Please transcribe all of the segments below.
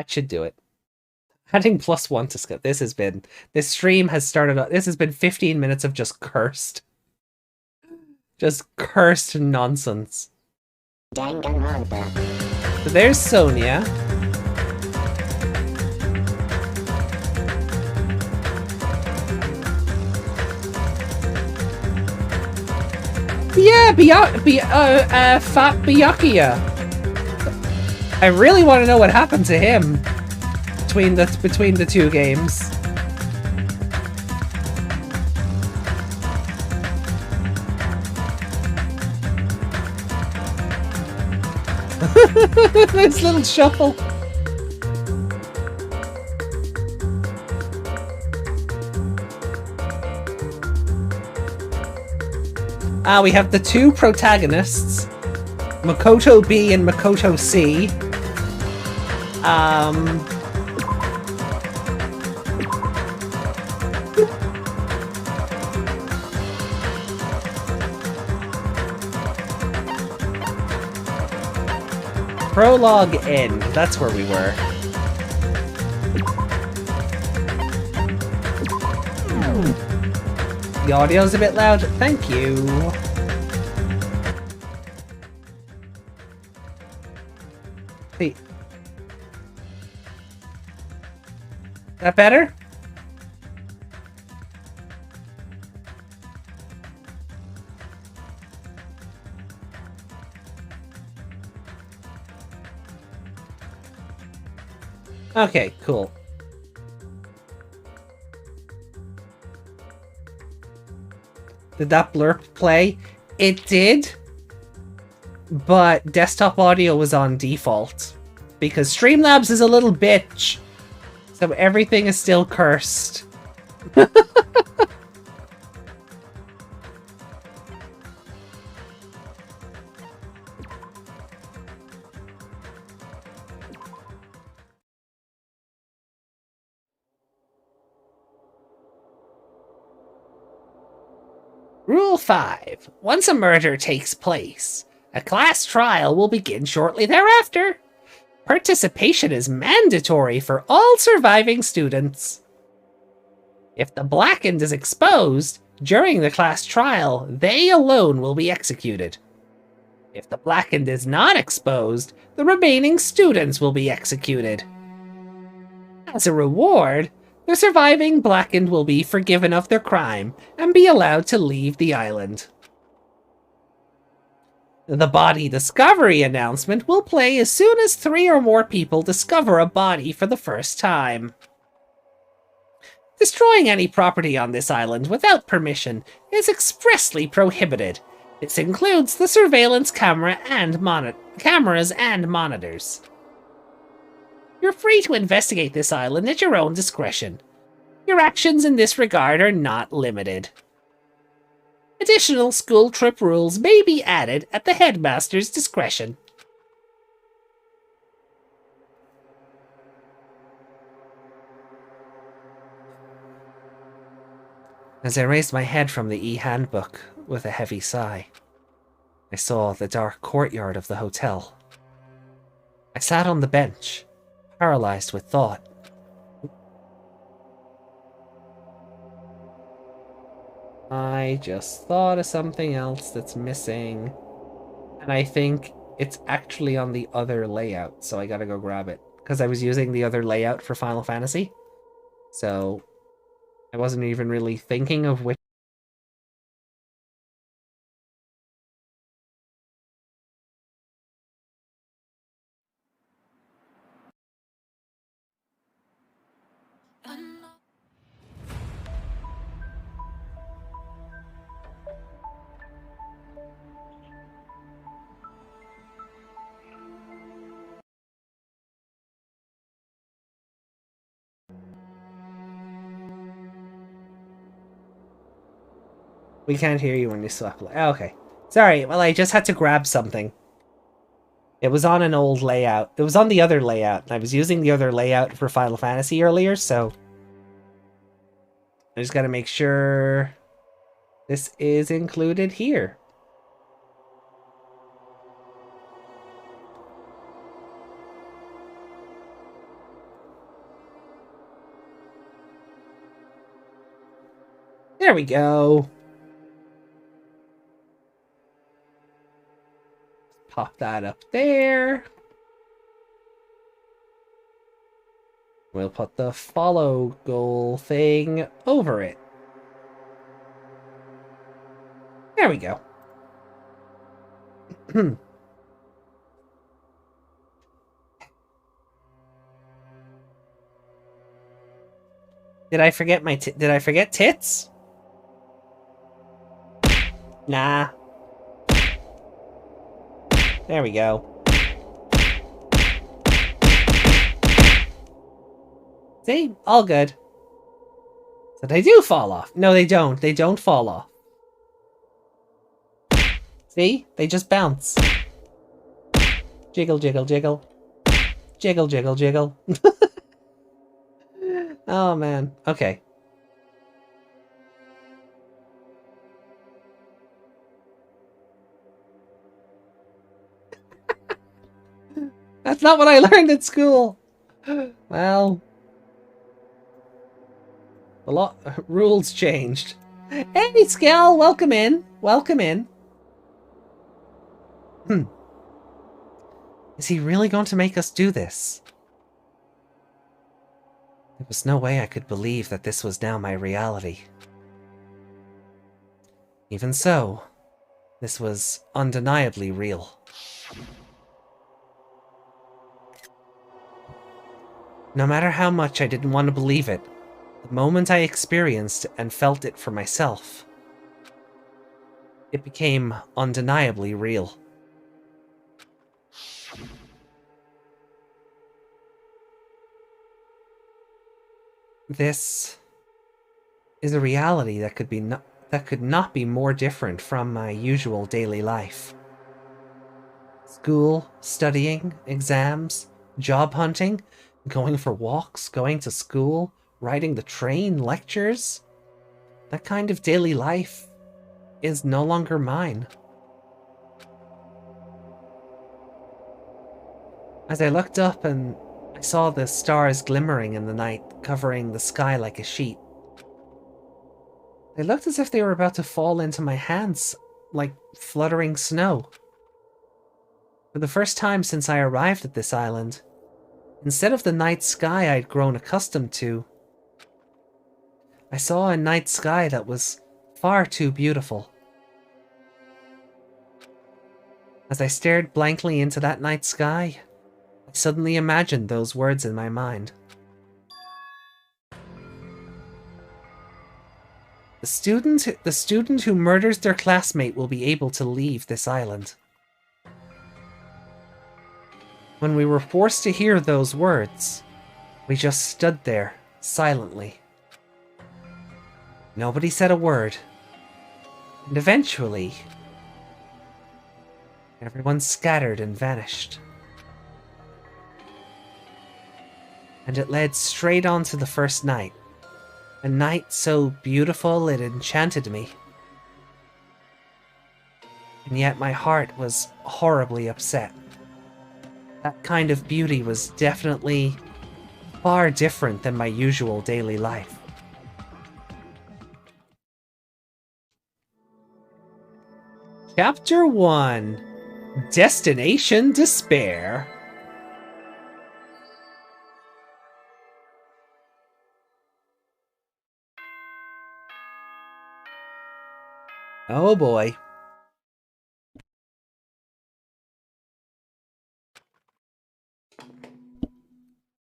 That should do it. Adding +1 to skip. This stream has started. This has been 15 minutes of just cursed nonsense. Danganronpa. So there's Sonia. Yeah, Fat Byakuya. I really want to know what happened to him between the two games. Nice little shuffle. We have the two protagonists, Makoto B and Makoto C. Prologue end. That's where we were. The audio's a bit loud. Thank you. See. That better? Okay, cool. Did that blurb play? It did, but desktop audio was on default because Streamlabs is a little bitch, so everything is still cursed. Rule 5. Once a murder takes place, a class trial will begin shortly thereafter. Participation is mandatory for all surviving students. If the blackened is exposed during the class trial, they alone will be executed. If the blackened is not exposed, the remaining students will be executed. As a reward, the surviving blackened will be forgiven of their crime and be allowed to leave the island. The body discovery announcement will play as soon as 3 or more people discover a body for the first time. Destroying any property on this island without permission is expressly prohibited. This includes the surveillance cameras and monitors. You're free to investigate this island at your own discretion. Your actions in this regard are not limited. Additional school trip rules may be added at the headmaster's discretion. As I raised my head from the e-handbook with a heavy sigh, I saw the dark courtyard of the hotel. I sat on the bench, paralyzed with thought. I just thought of something else that's missing. And I think it's actually on the other layout, so I gotta go grab it. Because I was using the other layout for Final Fantasy. So I wasn't even really thinking of which. We can't hear you when you swap. Oh, okay. Sorry, well, I just had to grab something. It was on an old layout. It was on the other layout. I was using the other layout for Final Fantasy earlier, so I just gotta make sure this is included here. There we go. Pop that up there. We'll put the follow goal thing over it. There we go. Did I forget did I forget tits? Nah. There we go. See? All good. So they do fall off. No, they don't. They don't fall off. See? They just bounce. Jiggle, jiggle, jiggle. Jiggle, jiggle, jiggle. Oh, man. Okay. That's not what I learned at school. Well, the rules changed. Hey, Skell, welcome in. Welcome in. Is he really going to make us do this? There was no way I could believe that this was now my reality. Even so, this was undeniably real. No matter how much I didn't want to believe it, the moment I experienced and felt it for myself, it became undeniably real. This is a reality that could not be more different from my usual daily life. School, studying, exams, job hunting, going for walks, going to school, riding the train, lectures. That kind of daily life is no longer mine. As I looked up and I saw the stars glimmering in the night, covering the sky like a sheet. They looked as if they were about to fall into my hands, like fluttering snow. For the first time since I arrived at this island, instead of the night sky I'd grown accustomed to, I saw a night sky that was far too beautiful. As I stared blankly into that night sky, I suddenly imagined those words in my mind. The student who murders their classmate will be able to leave this island. When we were forced to hear those words, we just stood there, silently. Nobody said a word. And eventually, everyone scattered and vanished. And it led straight on to the first night. A night so beautiful it enchanted me. And yet my heart was horribly upset. That kind of beauty was definitely far different than my usual daily life. Chapter 1: Destination Despair. Oh boy.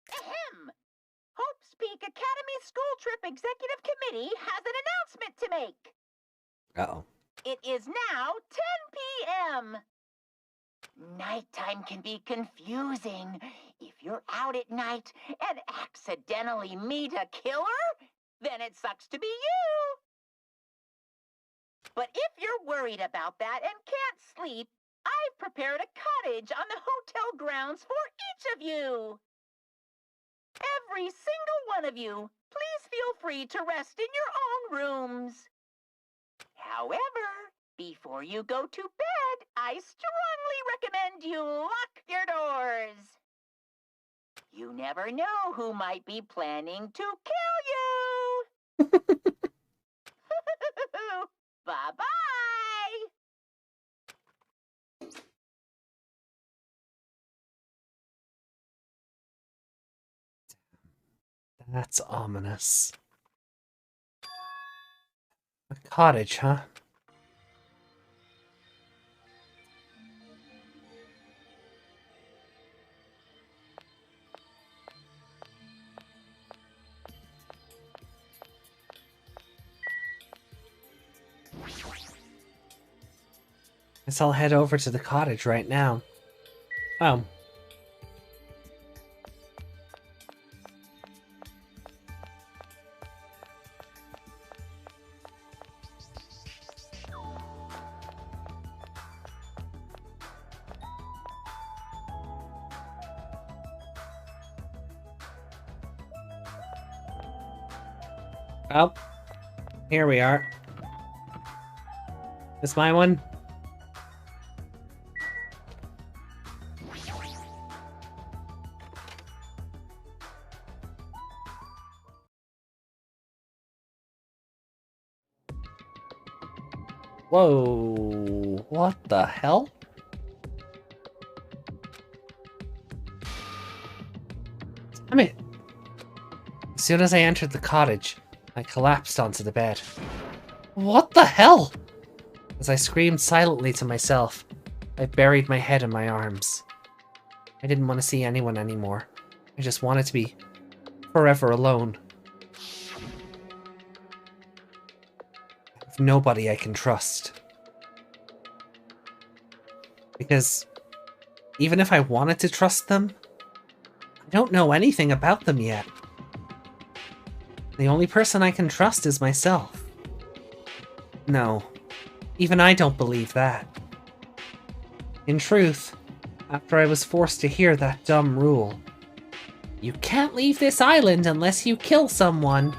Ahem! Hope's Peak Academy School Trip Executive Committee has an announcement to make. Uh-oh. It is now 10 p.m. Nighttime can be confusing. If you're out at night and accidentally meet a killer, then it sucks to be you. But if you're worried about that and can't sleep, I've prepared a cottage on the hotel grounds for each of you. Every single one of you, please feel free to rest in your own rooms. However, before you go to bed, I strongly recommend you lock your doors. You never know who might be planning to kill you. Bye-bye! That's ominous. A cottage, huh? Guess I'll head over to the cottage right now. Oh. Well, here we are. This my one? Whoa, what the hell? Damn it. As soon as I entered the cottage, I collapsed onto the bed. What the hell? As I screamed silently to myself, I buried my head in my arms. I didn't want to see anyone anymore. I just wanted to be forever alone. I have nobody I can trust. Because even if I wanted to trust them, I don't know anything about them yet. The only person I can trust is myself. No, even I don't believe that. In truth, after I was forced to hear that dumb rule, you can't leave this island unless you kill someone,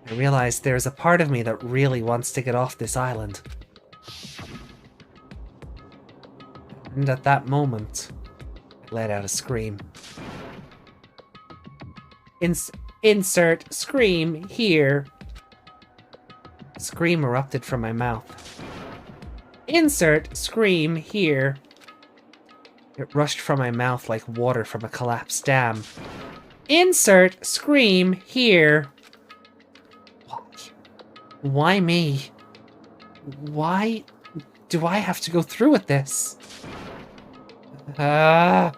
I realized there's a part of me that really wants to get off this island. And at that moment, I let out a scream. Insert scream here. A scream erupted from my mouth. Insert scream here. It rushed from my mouth like water from a collapsed dam. Insert scream here. Why me? Why do I have to go through with this? I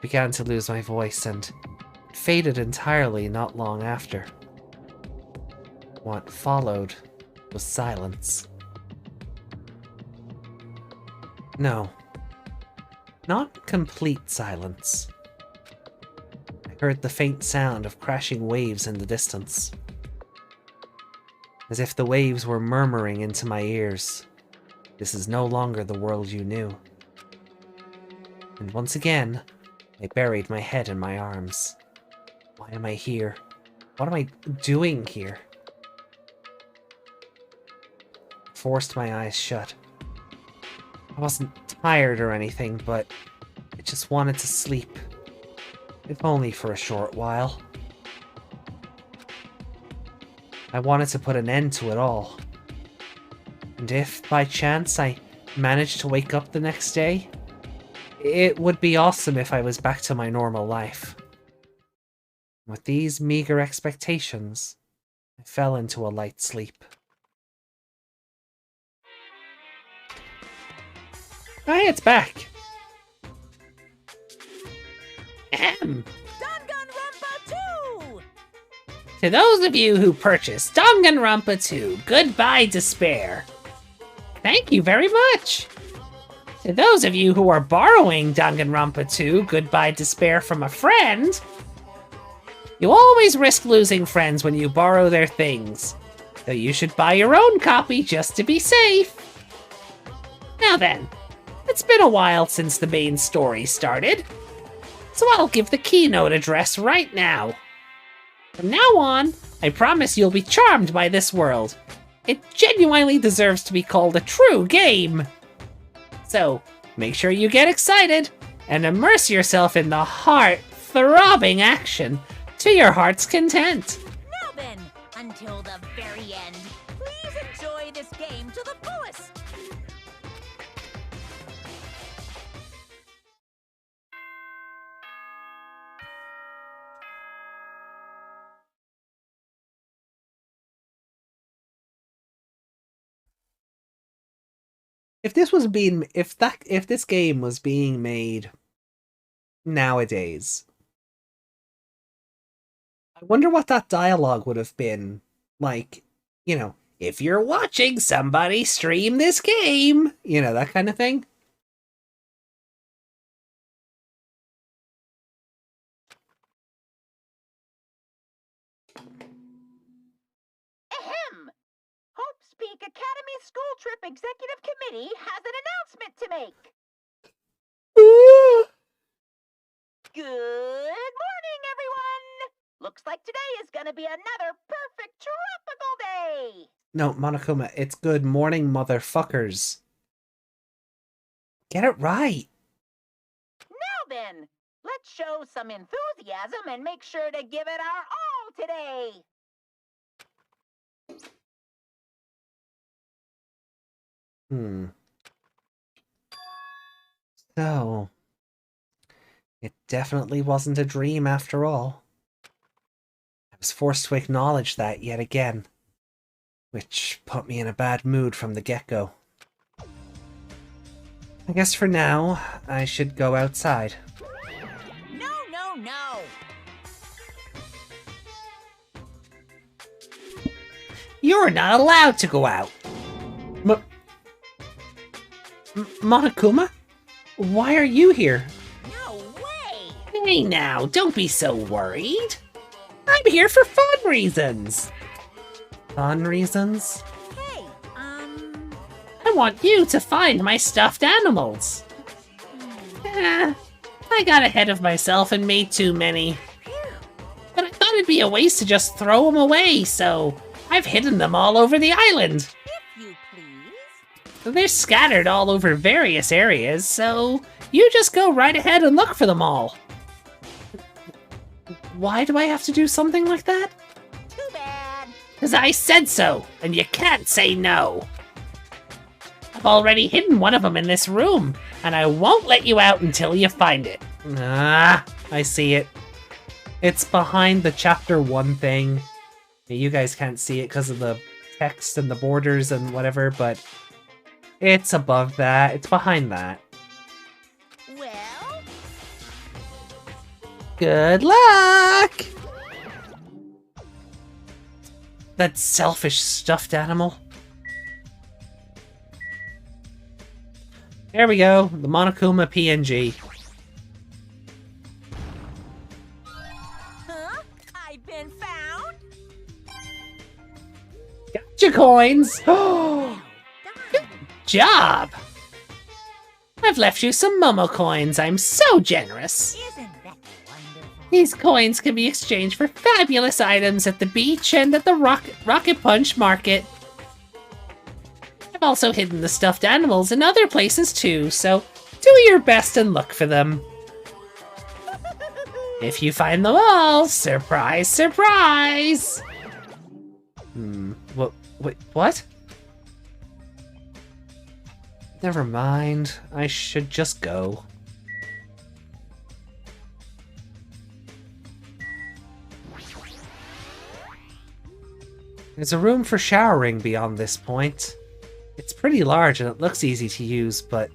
began to lose my voice and it faded entirely not long after. What followed was silence. No, not complete silence. I heard the faint sound of crashing waves in the distance, as if the waves were murmuring into my ears. This is no longer the world you knew. And once again, I buried my head in my arms. Why am I here? What am I doing here? I forced my eyes shut. I wasn't tired or anything, but I just wanted to sleep. If only for a short while. I wanted to put an end to it all. And if, by chance, I managed to wake up the next day, it would be awesome if I was back to my normal life. With these meager expectations, I fell into a light sleep. Hi, it's back! Ahem! Danganronpa 2! To those of you who purchased Danganronpa 2, goodbye despair. Thank you very much! To those of you who are borrowing Danganronpa 2, goodbye despair from a friend, you always risk losing friends when you borrow their things, so you should buy your own copy just to be safe. Now then, it's been a while since the main story started, so I'll give the keynote address right now. From now on, I promise you'll be charmed by this world. It genuinely deserves to be called a true game. So, make sure you get excited and immerse yourself in the heart-throbbing action to your heart's content. Now then, until the very end. Please enjoy this game to the fullest. If this game was being made nowadays, I wonder what that dialogue would have been like. You know, if you're watching somebody stream this game, you know, that kind of thing. Ahem! Hope's Peak Academy School Trip Executive Committee has an announcement to make. Good morning, everyone! Looks like today is gonna be another perfect tropical day! No, Monokuma, it's good morning, motherfuckers. Get it right. Now then, let's show some enthusiasm and make sure to give it our all today! So, it definitely wasn't a dream after all. I was forced to acknowledge that yet again, which put me in a bad mood from the get-go. I guess for now, I should go outside. No, no, no! You're not allowed to go out! Monokuma? Why are you here? No way! Hey now, don't be so worried. I'm here for fun reasons. Fun reasons? Hey, I want you to find my stuffed animals. I got ahead of myself and made too many. But I thought it'd be a waste to just throw them away, so I've hidden them all over the island. if you please. They're scattered all over various areas, so you just go right ahead and look for them all. Why do I have to do something like that? Too bad. 'Cause I said so, and you can't say no. I've already hidden one of them in this room, and I won't let you out until you find it. Ah, I see it. It's behind the chapter 1 thing. You guys can't see it because of the text and the borders and whatever, but it's above that. It's behind that. Well, Good luck! That selfish stuffed animal. There we go, the Monokuma PNG. huh? I've been found? Gotcha coins! Well done. Job! I've left you some Momo coins, I'm so generous. Isn't that wonderful? These coins can be exchanged for fabulous items at the beach and at the Rocket Punch Market. I've also hidden the stuffed animals in other places too, so do your best and look for them. If you find them all, surprise, surprise! What? Never mind, I should just go. There's a room for showering beyond this point. It's pretty large and it looks easy to use, but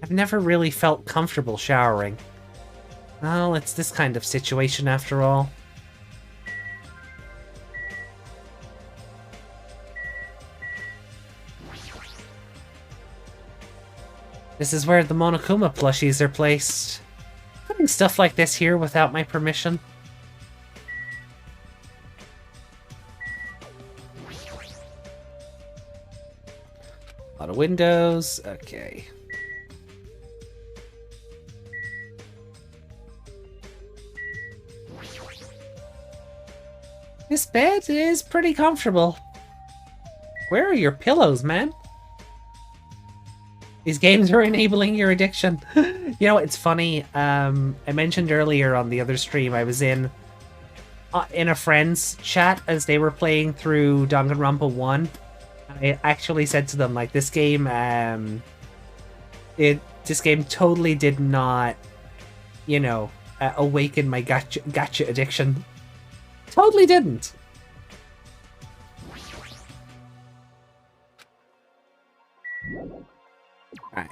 I've never really felt comfortable showering. Well, it's this kind of situation after all. This is where the Monokuma plushies are placed. Putting stuff like this here without my permission. A lot of windows. Okay. This bed is pretty comfortable. Where are your pillows, man? These games are enabling your addiction. You know, it's funny. I mentioned earlier on the other stream I was in in a friend's chat as they were playing through Danganronpa 1. I actually said to them, like, this game totally did not, you know, awaken my gacha addiction. Totally didn't. Alright.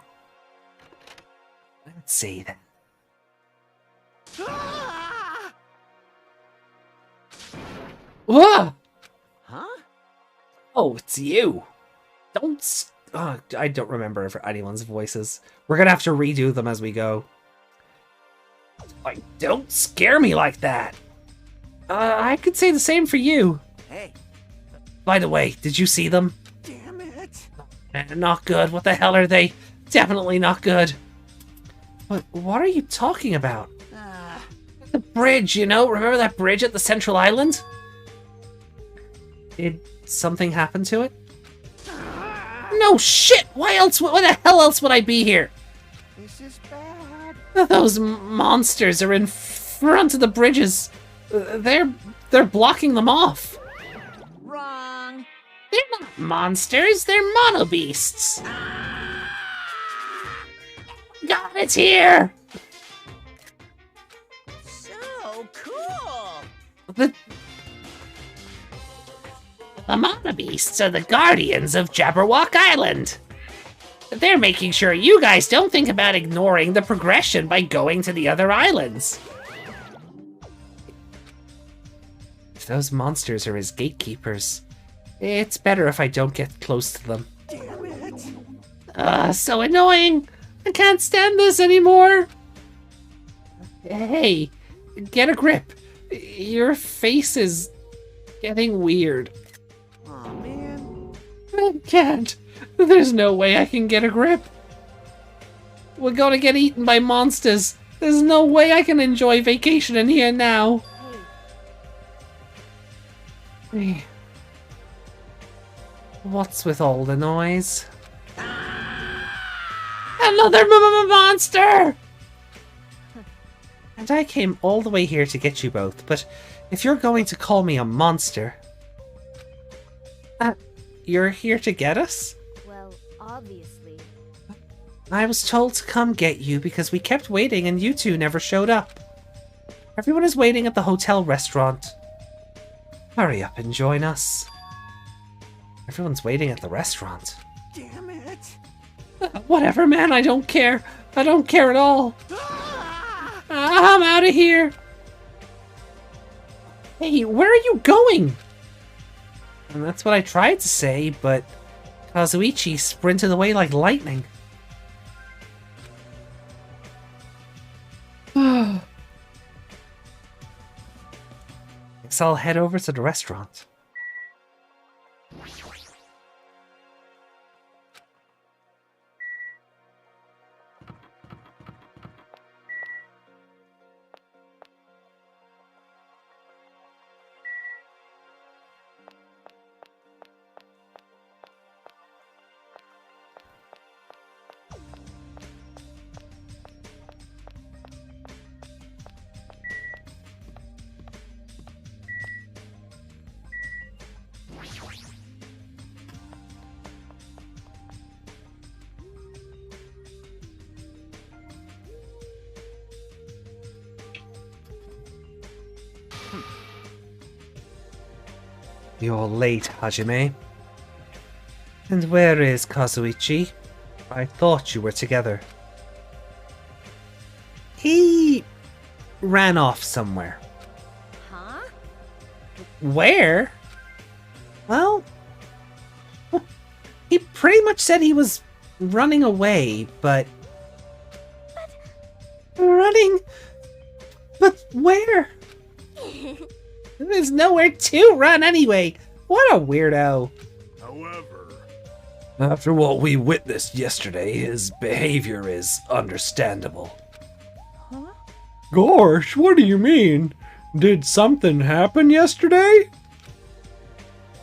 Let's see then. Whoa! Huh? Oh, it's you. I don't remember for anyone's voices. We're gonna have to redo them as we go. Like, don't scare me like that. I could say the same for you. Hey. By the way, did you see them? Damn it. Not good. What the hell are they? Definitely not good. What are you talking about? The bridge, you know? Remember that bridge at the Central Island? Did something happen to it? No shit! Why the hell else would I be here? This is bad. Those monsters are in front of the bridges. They're blocking them off. Wrong. They're not monsters, they're mono beasts. God, it's here! So cool. The mono beasts are the guardians of Jabberwock Island. They're making sure you guys don't think about ignoring the progression by going to the other islands. If those monsters are his gatekeepers, it's better if I don't get close to them. Damn it. So annoying! I can't stand this anymore! Hey, get a grip. Your face is getting weird. Aw, man. I can't. There's no way I can get a grip. We're gonna get eaten by monsters. There's no way I can enjoy vacation in here now. Hey. What's with all the noise? Another monster! And I came all the way here to get you both, but if you're going to call me a monster... you're here to get us? Well, obviously. I was told to come get you because we kept waiting and you two never showed up. Everyone is waiting at the hotel restaurant. Hurry up and join us. Everyone's waiting at the restaurant. Damn it. Whatever, man, I don't care. I don't care at all. I'm out of here. Hey, where are you going? And that's what I tried to say, but Kazuichi sprinted away like lightning. Guess I'll head over to the restaurant. You're late, Hajime. And where is Kazuichi? I thought you were together. He ran off somewhere. Huh? Where? Well, he pretty much said he was running away, but... Running? But where? There's nowhere to run anyway. What a weirdo. However, after what we witnessed yesterday, his behavior is understandable. Huh? Gosh, what do you mean? Did something happen yesterday?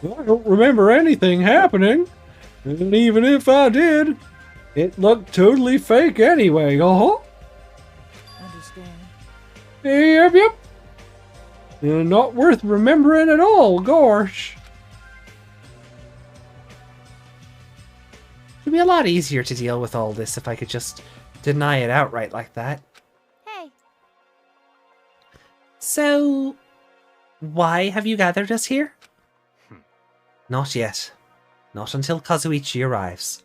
I don't remember anything happening. And even if I did, it looked totally fake anyway, Understand. Yep. Not worth remembering at all, gosh. It'd be a lot easier to deal with all this if I could just deny it outright like that. Hey, So, why have you gathered us here? Not yet. Not until Kazuichi arrives.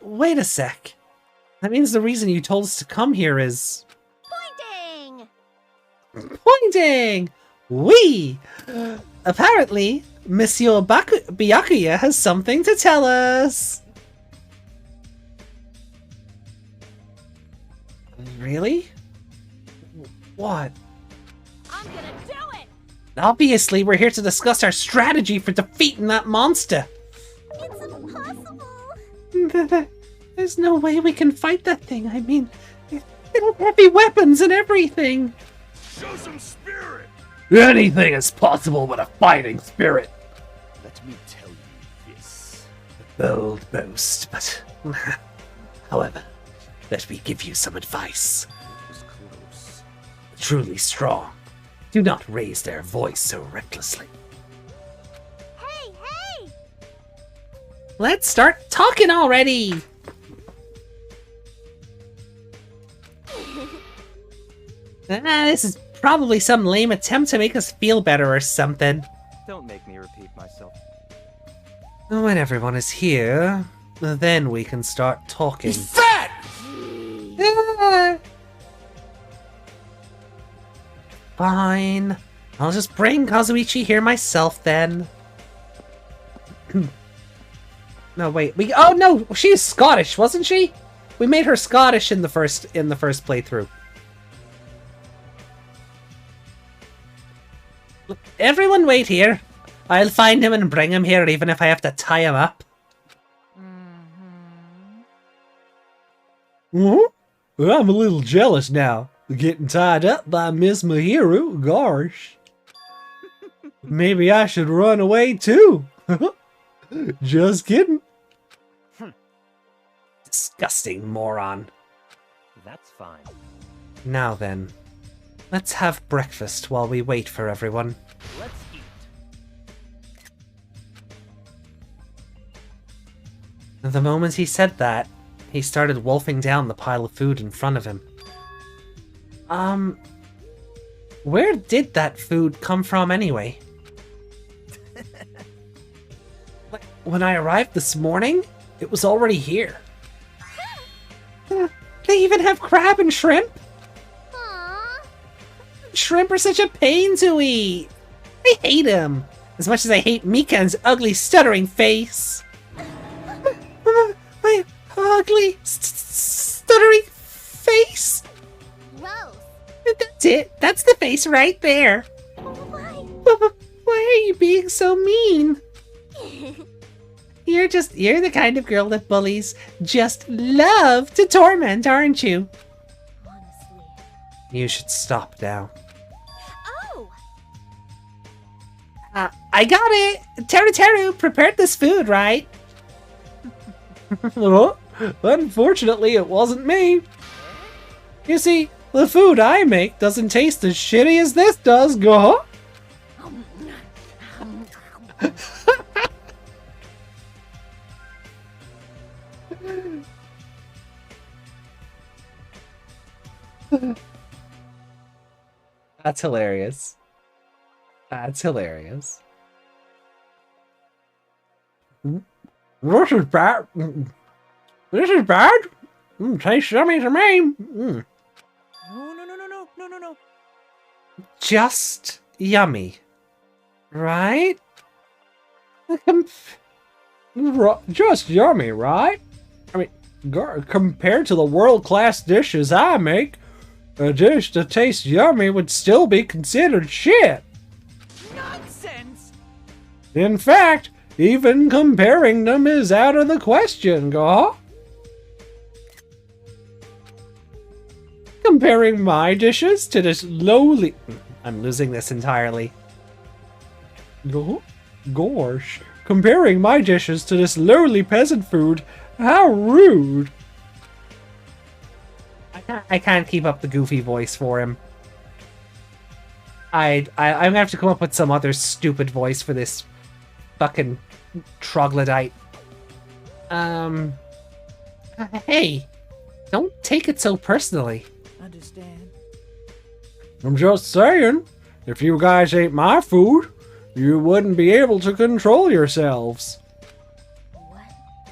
Wait a sec. That means the reason you told us to come here is... pointing! Pointing! We! Apparently, Monsieur Byakuya has something to tell us! Really? What? I'm gonna do it! Obviously, we're here to discuss our strategy for defeating that monster. It's impossible! There's no way we can fight that thing. I mean, it'll have heavy weapons and everything. Show some spirit! Anything is possible with a fighting spirit. Let me tell you this. Bold boast, but... However, let me give you some advice. It was close. Truly strong. Do not raise their voice so recklessly. Hey, hey! Let's start talking already! This is probably some lame attempt to make us feel better or something. Don't make me repeat myself. When everyone is here, then we can start talking. Fat! Ah. Fine. I'll just bring Kazuichi here myself then. No, wait. Oh no, she's Scottish, wasn't she? We made her Scottish in the first playthrough. Look, everyone wait here. I'll find him and bring him here even if I have to tie him up. Well, I'm a little jealous now. Getting tied up by Miss Mahiru, gosh. Maybe I should run away too. Just kidding. Disgusting moron. That's fine. Now then, let's have breakfast while we wait for everyone. Let's eat. The moment he said that, he started wolfing down the pile of food in front of him. Where did that food come from anyway? When I arrived this morning, it was already here. They even have crab and shrimp? Aww. Shrimp are such a pain to eat. I hate them. As much as I hate Mikan's ugly, stuttering face. My ugly, stuttering face? Gross. That's it. That's the face right there. Why? Why are you being so mean? You're the kind of girl that bullies just love to torment, aren't you? Honestly. You should stop now. Oh! I got it! Teru prepared this food, right? Well, unfortunately, it wasn't me. You see, the food I make doesn't taste as shitty as this does, go. That's hilarious. That's hilarious. This is bad. This is bad. Tastes yummy to me. No, no, no, no, no, no, no, no. Just yummy. Right? Just yummy, right? I mean, compared to the world-class dishes I make, a dish that tastes yummy would still be considered shit. Nonsense! In fact, even comparing them is out of the question, Gaw. Comparing my dishes to this lowly... I'm losing this entirely. Gosh. Comparing my dishes to this lowly peasant food, how rude. I can't keep up the goofy voice for him. I'm gonna have to come up with some other stupid voice for this fucking troglodyte. Hey, don't take it so personally. Understand? I'm just saying, if you guys ate my food, you wouldn't be able to control yourselves. What?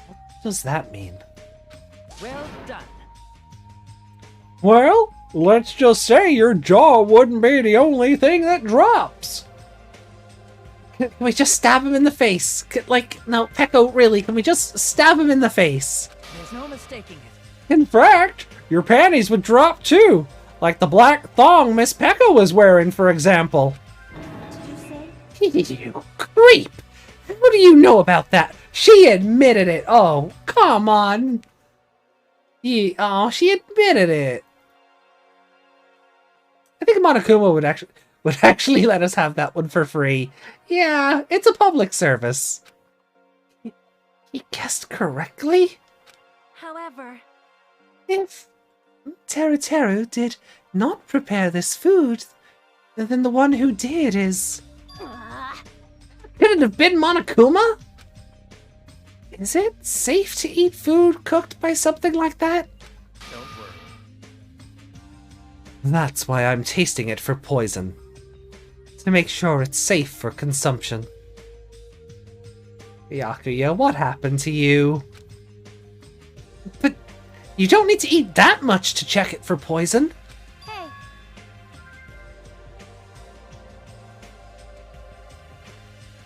What does that mean? Well done. Well, let's just say your jaw wouldn't be the only thing that drops. Can we just stab him in the face? No, Pecco, really, can we just stab him in the face? There's no mistaking it. In fact, your panties would drop too, like the black thong Miss Pecco was wearing, for example. Did you say? You creep! What do you know about that? She admitted it. Oh, come on. She admitted it. I think Monokuma would actually let us have that one for free. Yeah, it's a public service. He guessed correctly? However, If Teru Teru did not prepare this food, then the one who did is... Could it have been Monokuma? Is it safe to eat food cooked by something like that? Don't worry. That's why I'm tasting it for poison. To make sure it's safe for consumption. Byakuya, what happened to you? But you don't need to eat that much to check it for poison. hey,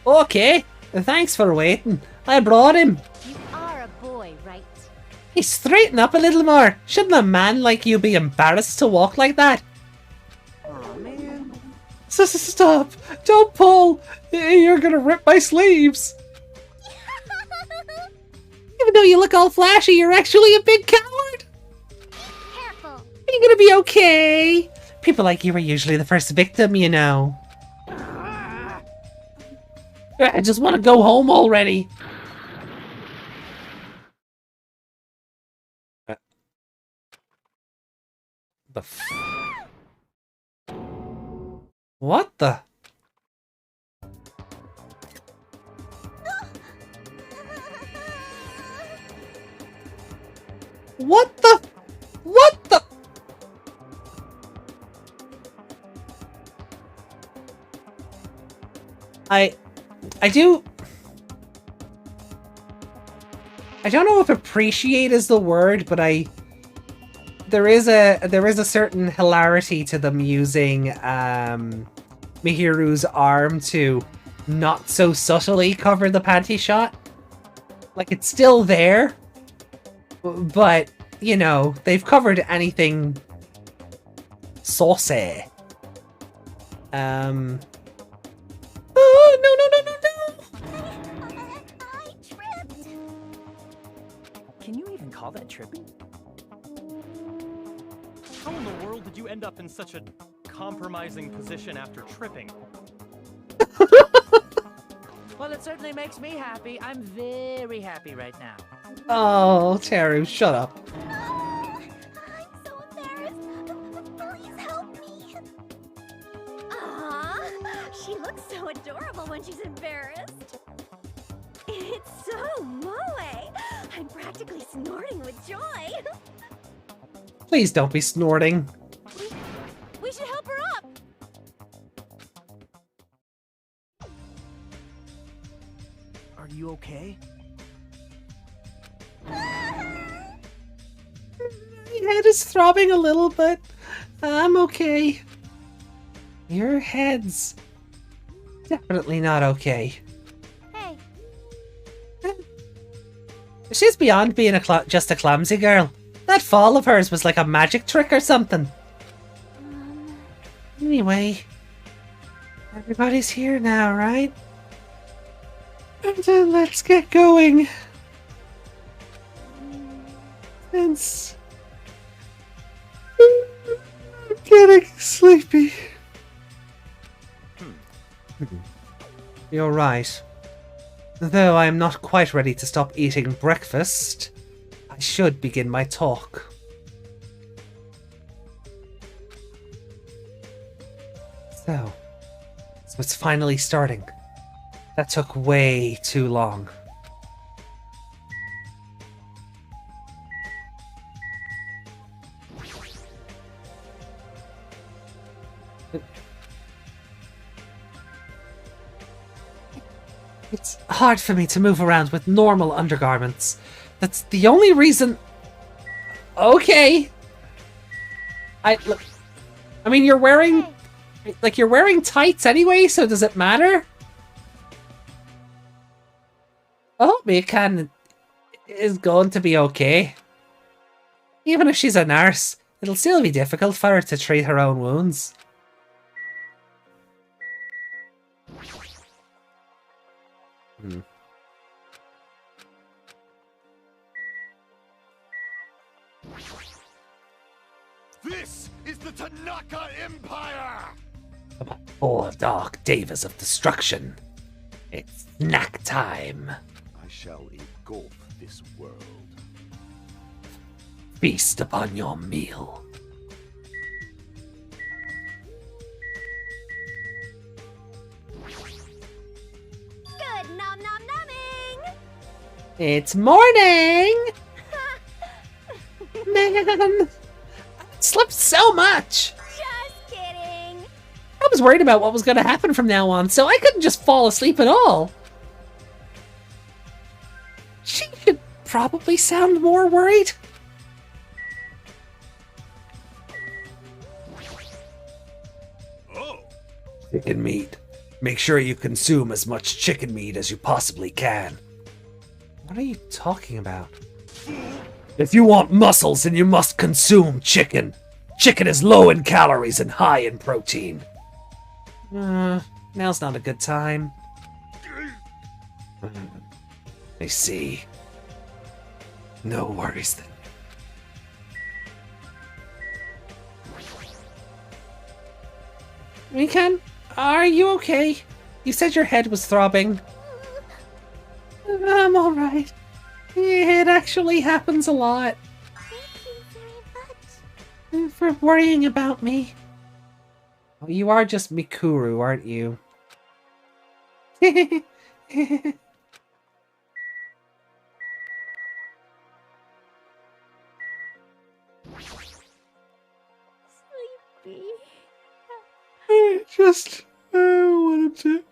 Okay, thanks for waiting. I brought him. you are a boy, right? Hey, straighten up a little more. Shouldn't a man like you be embarrassed to walk like that? Oh man. Stop! Don't pull! You're gonna rip my sleeves! Even though you look all flashy, you're actually a big coward! Careful. Are you gonna be okay? People like you are usually the first victim, you know. I just want to go home already. What the? What the? What the? I don't know if appreciate is the word, but there is a certain hilarity to them using Mihiru's arm to not so subtly cover the panty shot. Like, it's still there, but you know, they've covered anything saucy. Oh, no, no, no, no, no! I tripped. Can you even call that tripping? How in the world did you end up in such a compromising position after tripping? Well, it certainly makes me happy. I'm very happy right now. Oh, Teru, shut up. I'm so embarrassed. Please help me. Aww, she looks so adorable when she's embarrassed. It's so moe. I'm practically snorting with joy. Please don't be snorting. We should help her up. Are you okay? My head is throbbing a little, but I'm okay. Your head's definitely not okay. Hey, She's beyond being just a clumsy girl. That fall of hers was like a magic trick or something. Anyway, everybody's here now, right? And let's get going. It's... I'm getting sleepy. You're right. Though I am not quite ready to stop eating breakfast, I should begin my talk. So, So it's finally starting. That took way too long. It's hard for me to move around with normal undergarments. That's the only reason... Okay. Look... I mean, you're wearing... Like, you're wearing tights anyway, so does it matter? I hope Mikan is going to be okay. Even if she's a nurse, it'll still be difficult for her to treat her own wounds. This is the Tanaka Empire! Oh, dark davas of destruction. It's snack time. I shall engulf this world. Feast upon your meal. Good nom nom numbing! It's morning! Man, I slept so much! Just kidding! I was worried about what was going to happen from now on, so I couldn't just fall asleep at all. She should probably sound more worried. Oh! Chicken meat. Make sure you consume as much chicken meat as you possibly can. What are you talking about? If you want muscles, then you must consume chicken. Chicken is low in calories and high in protein. Now's not a good time. I see. No worries then. Mikan, are you okay? You said your head was throbbing. I'm alright. It actually happens a lot. Thank you very much. For worrying about me. Oh, you are just Mikuru, aren't you? Sleepy. I just wanted to...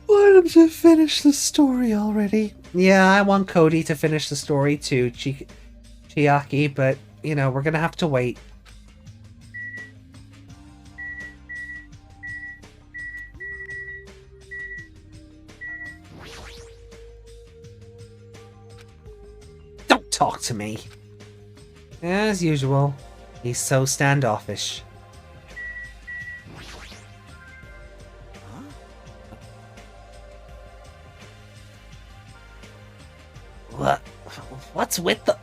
want him to finish the story already. Yeah, I want Cody to finish the story too, Chiaki, but, you know, we're gonna have to wait. Don't talk to me. As usual, he's so standoffish. What's with the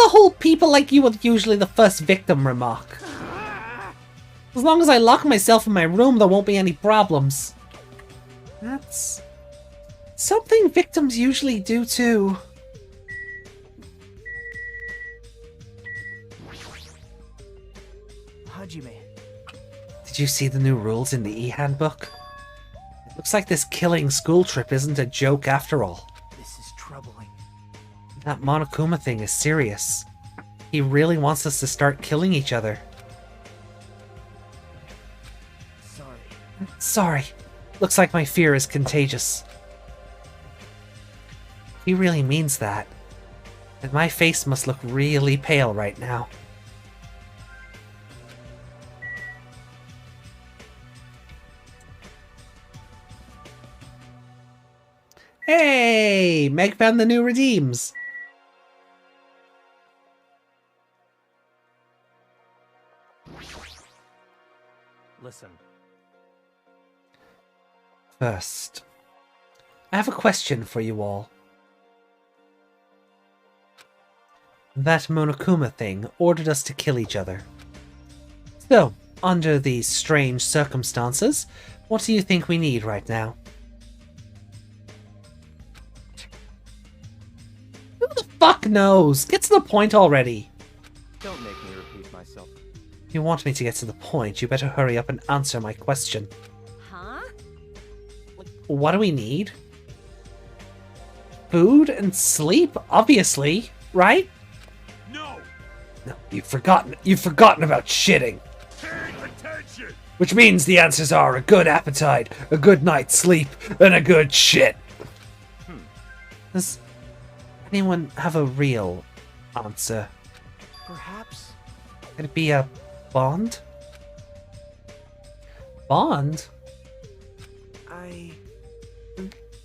whole people like you are usually the first victim remark? As long as I lock myself in my room, there won't be any problems. That's something victims usually do too. Hajime. Did you see the new rules in the e-handbook? It looks like this killing school trip isn't a joke after all. This is troubling. That Monokuma thing is serious. He really wants us to start killing each other. Sorry. Sorry. Looks like my fear is contagious. He really means that. And my face must look really pale right now. Hey! Meg found the new redeems! Listen. First, I have a question for you all. That Monokuma thing ordered us to kill each other. So, under these strange circumstances, what do you think we need right now? Who the fuck knows? Get to the point already. Don't make me repeat myself. If you want me to get to the point, you better hurry up and answer my question. Huh? What do we need? Food and sleep, obviously, right? No! No, you've forgotten about shitting. Paying attention! Which means the answers are a good appetite, a good night's sleep, and a good shit. Does anyone have a real answer? Perhaps. Could it be a bond? Bond?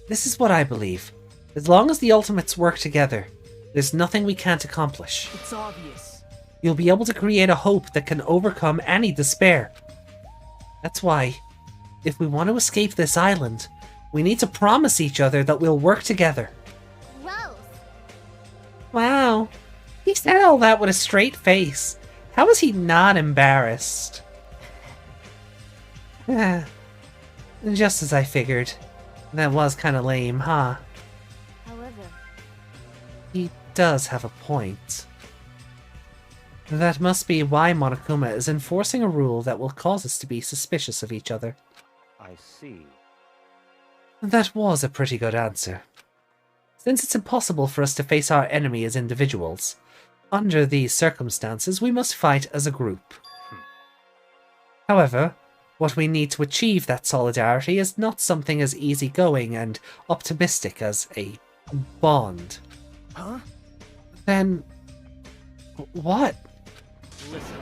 This is what I believe. As long as the Ultimates work together, there's nothing we can't accomplish. It's obvious. You'll be able to create a hope that can overcome any despair. That's why, if we want to escape this island, we need to promise each other that we'll work together. Gross. Wow, he said all that with a straight face. How is he not embarrassed? Just as I figured. That was kind of lame, huh? However, He does have a point. That must be why Monokuma is enforcing a rule that will cause us to be suspicious of each other. I see. That was a pretty good answer. Since it's impossible for us to face our enemy as individuals, under these circumstances we must fight as a group. However, what we need to achieve that solidarity is not something as easygoing and optimistic as a bond. Huh? Then, what? Listen.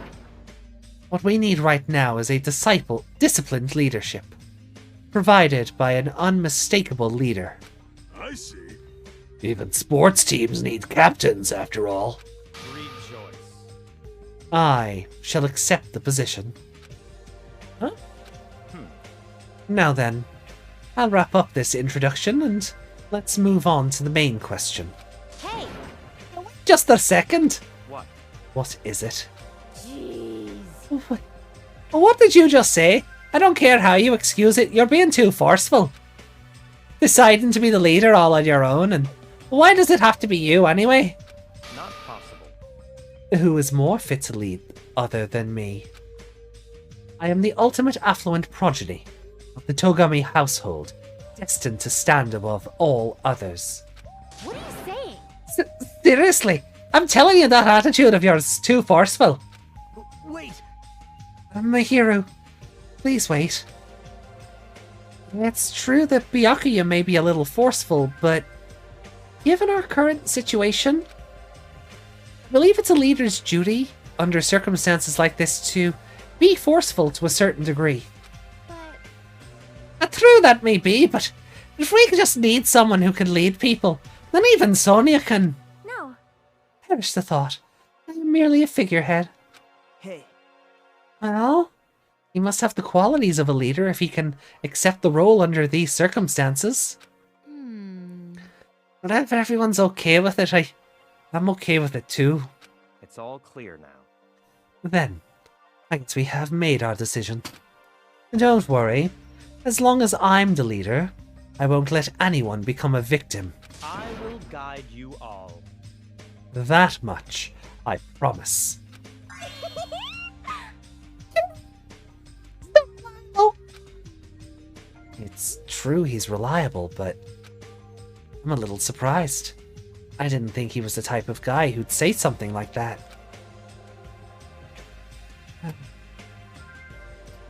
What we need right now is a disciplined leadership, provided by an unmistakable leader. I see. Even sports teams need captains, after all. Rejoice. I shall accept the position. Huh? Now then, I'll wrap up this introduction and let's move on to the main question. hey, Just a second! What? What is it? jeez. What did you just say? I don't care how you excuse it, you're being too forceful. Deciding to be the leader all on your own, and why does it have to be you anyway? Not possible. Who is more fit to lead other than me? I am the ultimate affluent progeny of the Togami household, destined to stand above all others. What are you saying? Seriously, I'm telling you that attitude of yours is too forceful. Wait! My hero, please wait. It's true that Byakuya may be a little forceful, but given our current situation, I believe it's a leader's duty, under circumstances like this, to be forceful to a certain degree. But True that may be, but if we just need someone who can lead people, then even Sonia can... no. Perish the thought. I am merely a figurehead. Hey. Well, he must have the qualities of a leader if he can accept the role under these circumstances. But if everyone's okay with it, I'm okay with it too. It's all clear now. Then, I guess we have made our decision. Don't worry. As long as I'm the leader, I won't let anyone become a victim. I will guide you all. That much, I promise. It's true he's reliable, but I'm a little surprised. I didn't think he was the type of guy who'd say something like that.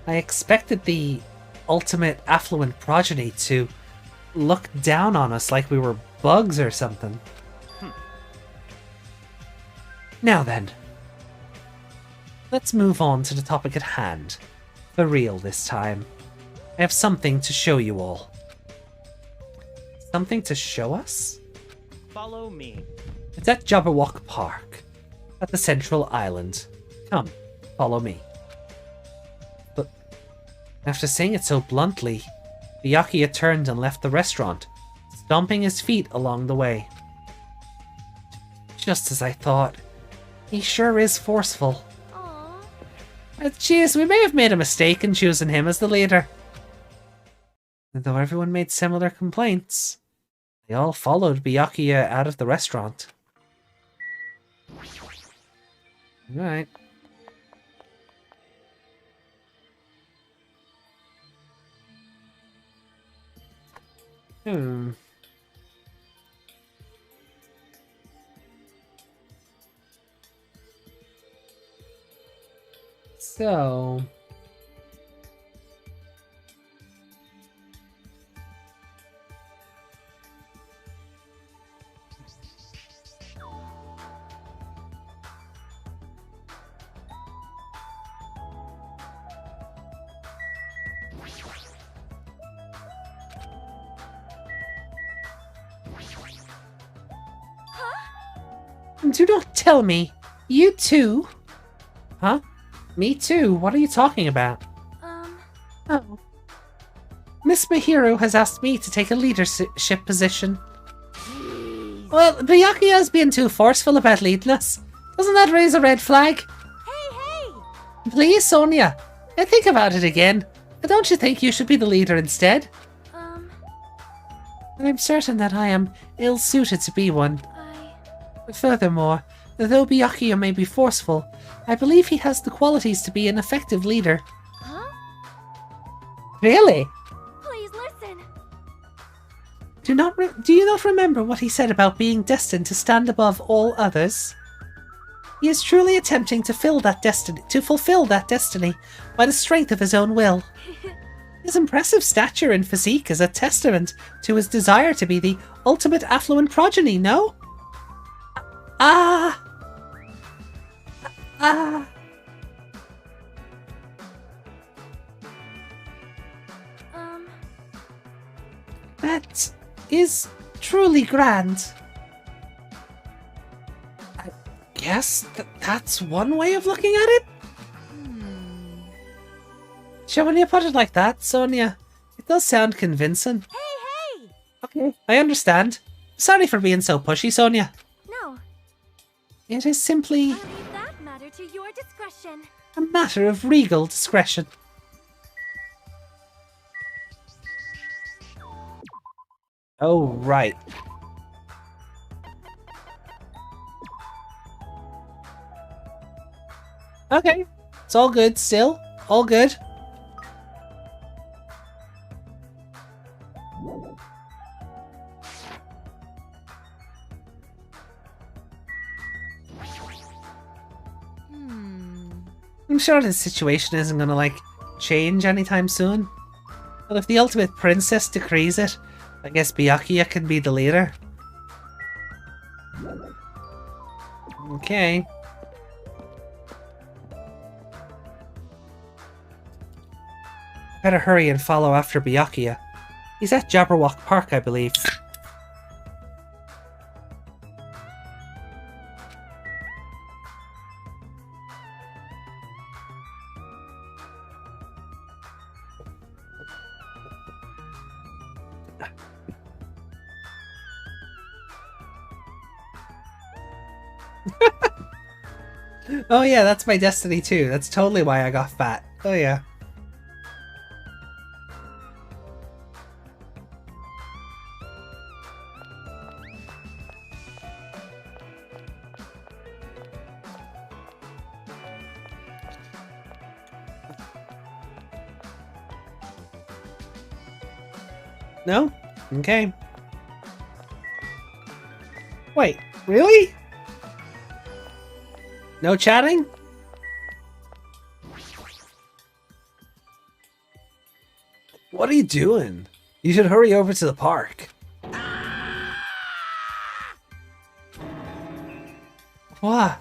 I expected the ultimate affluent progeny to look down on us like we were bugs or something. Now then, let's move on to the topic at hand. For real this time. I have something to show you all. Something to show us? Follow me. It's at Jabberwock Park, at the Central Island. Come, follow me. But after saying it so bluntly, Byakuya turned and left the restaurant, stomping his feet along the way. Just as I thought. He sure is forceful. Aww. Jeez, we may have made a mistake in choosing him as the leader. And though everyone made similar complaints, they all followed Byakuya out of the restaurant. Alright. Hmm. So... Do not tell me. You too? Huh? Me too? What are you talking about? Oh. Miss Mahiro has asked me to take a leadership position. Well, Byakuya's being too forceful about leading us. Doesn't that raise a red flag? Hey! Please, Sonia. Think about it again. Don't you think you should be the leader instead? I'm certain that I am ill-suited to be one. Furthermore, though Byakuya may be forceful, I believe he has the qualities to be an effective leader. Huh? Really? Please listen. Do you not remember what he said about being destined to stand above all others? He is truly attempting to fulfill that destiny by the strength of his own will. His impressive stature and physique is a testament to his desire to be the ultimate affluent progeny, no? That is truly grand. I guess that's one way of looking at it? Sure, when you put it like that, Sonia, it does sound convincing. Hey! Okay, I understand. Sorry for being so pushy, Sonia. No, It is simply I'll leave that matter to your discretion. a matter of regal discretion. Oh, right. Okay, it's all good still. All good. I'm sure this situation isn't gonna, like, change anytime soon. But if the ultimate princess decrees it, I guess Byakuya can be the leader. Okay. Better hurry and follow after Byakuya. He's at Jabberwock Park, I believe. Oh yeah, that's my destiny too. That's totally why I got fat. Oh yeah. No? Okay. Wait, really? No chatting? What are you doing? You should hurry over to the park. What?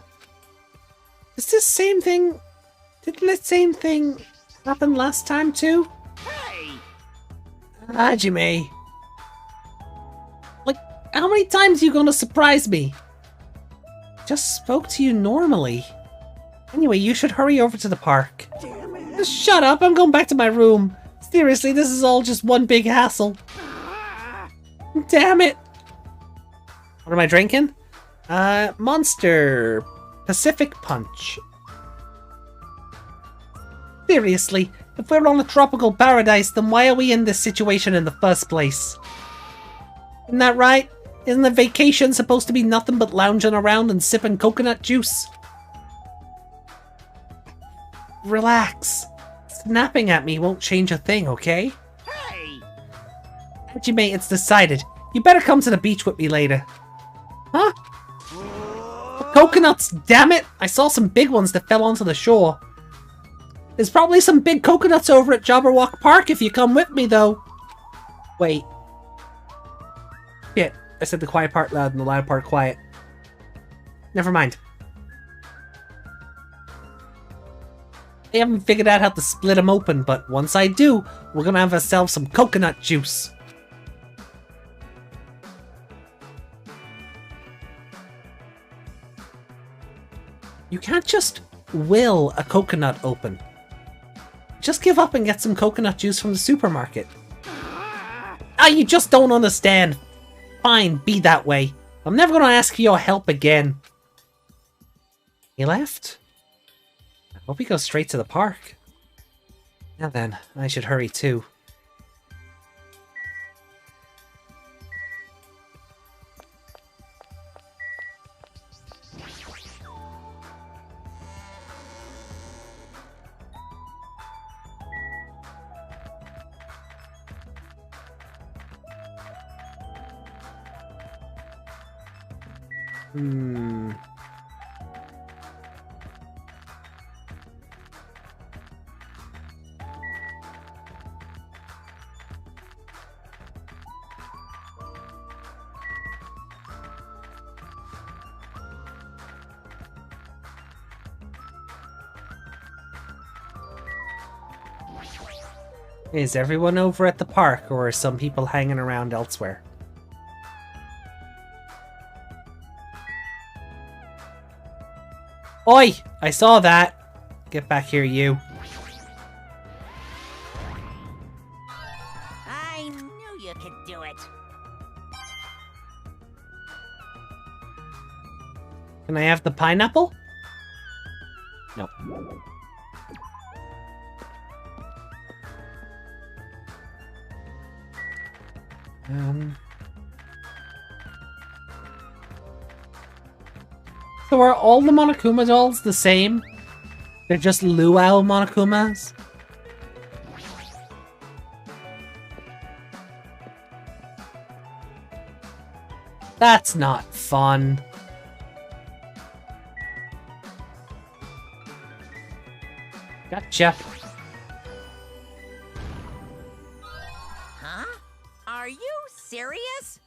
Is this same thing... Didn't the same thing happen last time too? Hey! Hajime. Like, how many times are you gonna surprise me? Just spoke to you normally. Anyway, you should hurry over to the park. Damn it! Just shut up, I'm going back to my room. Seriously, this is all just one big hassle. Damn it! What am I drinking? Monster Pacific Punch. Seriously, if we're on a tropical paradise, then why are we in this situation in the first place? Isn't that right? Isn't a vacation supposed to be nothing but lounging around and sipping coconut juice? Relax. Snapping at me won't change a thing, okay? Hey! Hajime, it's decided. You better come to the beach with me later. Huh? Coconuts, damn it! I saw some big ones that fell onto the shore. There's probably some big coconuts over at Jabberwock Park if you come with me, though. Wait. Shit, I said the quiet part loud and the loud part quiet. Never mind. I haven't figured out how to split them open, but once I do, we're gonna have ourselves some coconut juice. You can't just will a coconut open. Just give up and get some coconut juice from the supermarket. Ah, you just don't understand. Fine, be that way. I'm never gonna ask for your help again. He left? I hope he goes straight to the park. Now then, I should hurry too. Is everyone over at the park, or are some people hanging around elsewhere? Oi! I saw that! Get back here, you. I knew you could do it. Can I have the pineapple? No. So are all the Monokuma dolls the same? They're just luau Monokumas? That's not fun. Gotcha. Huh? Are you serious?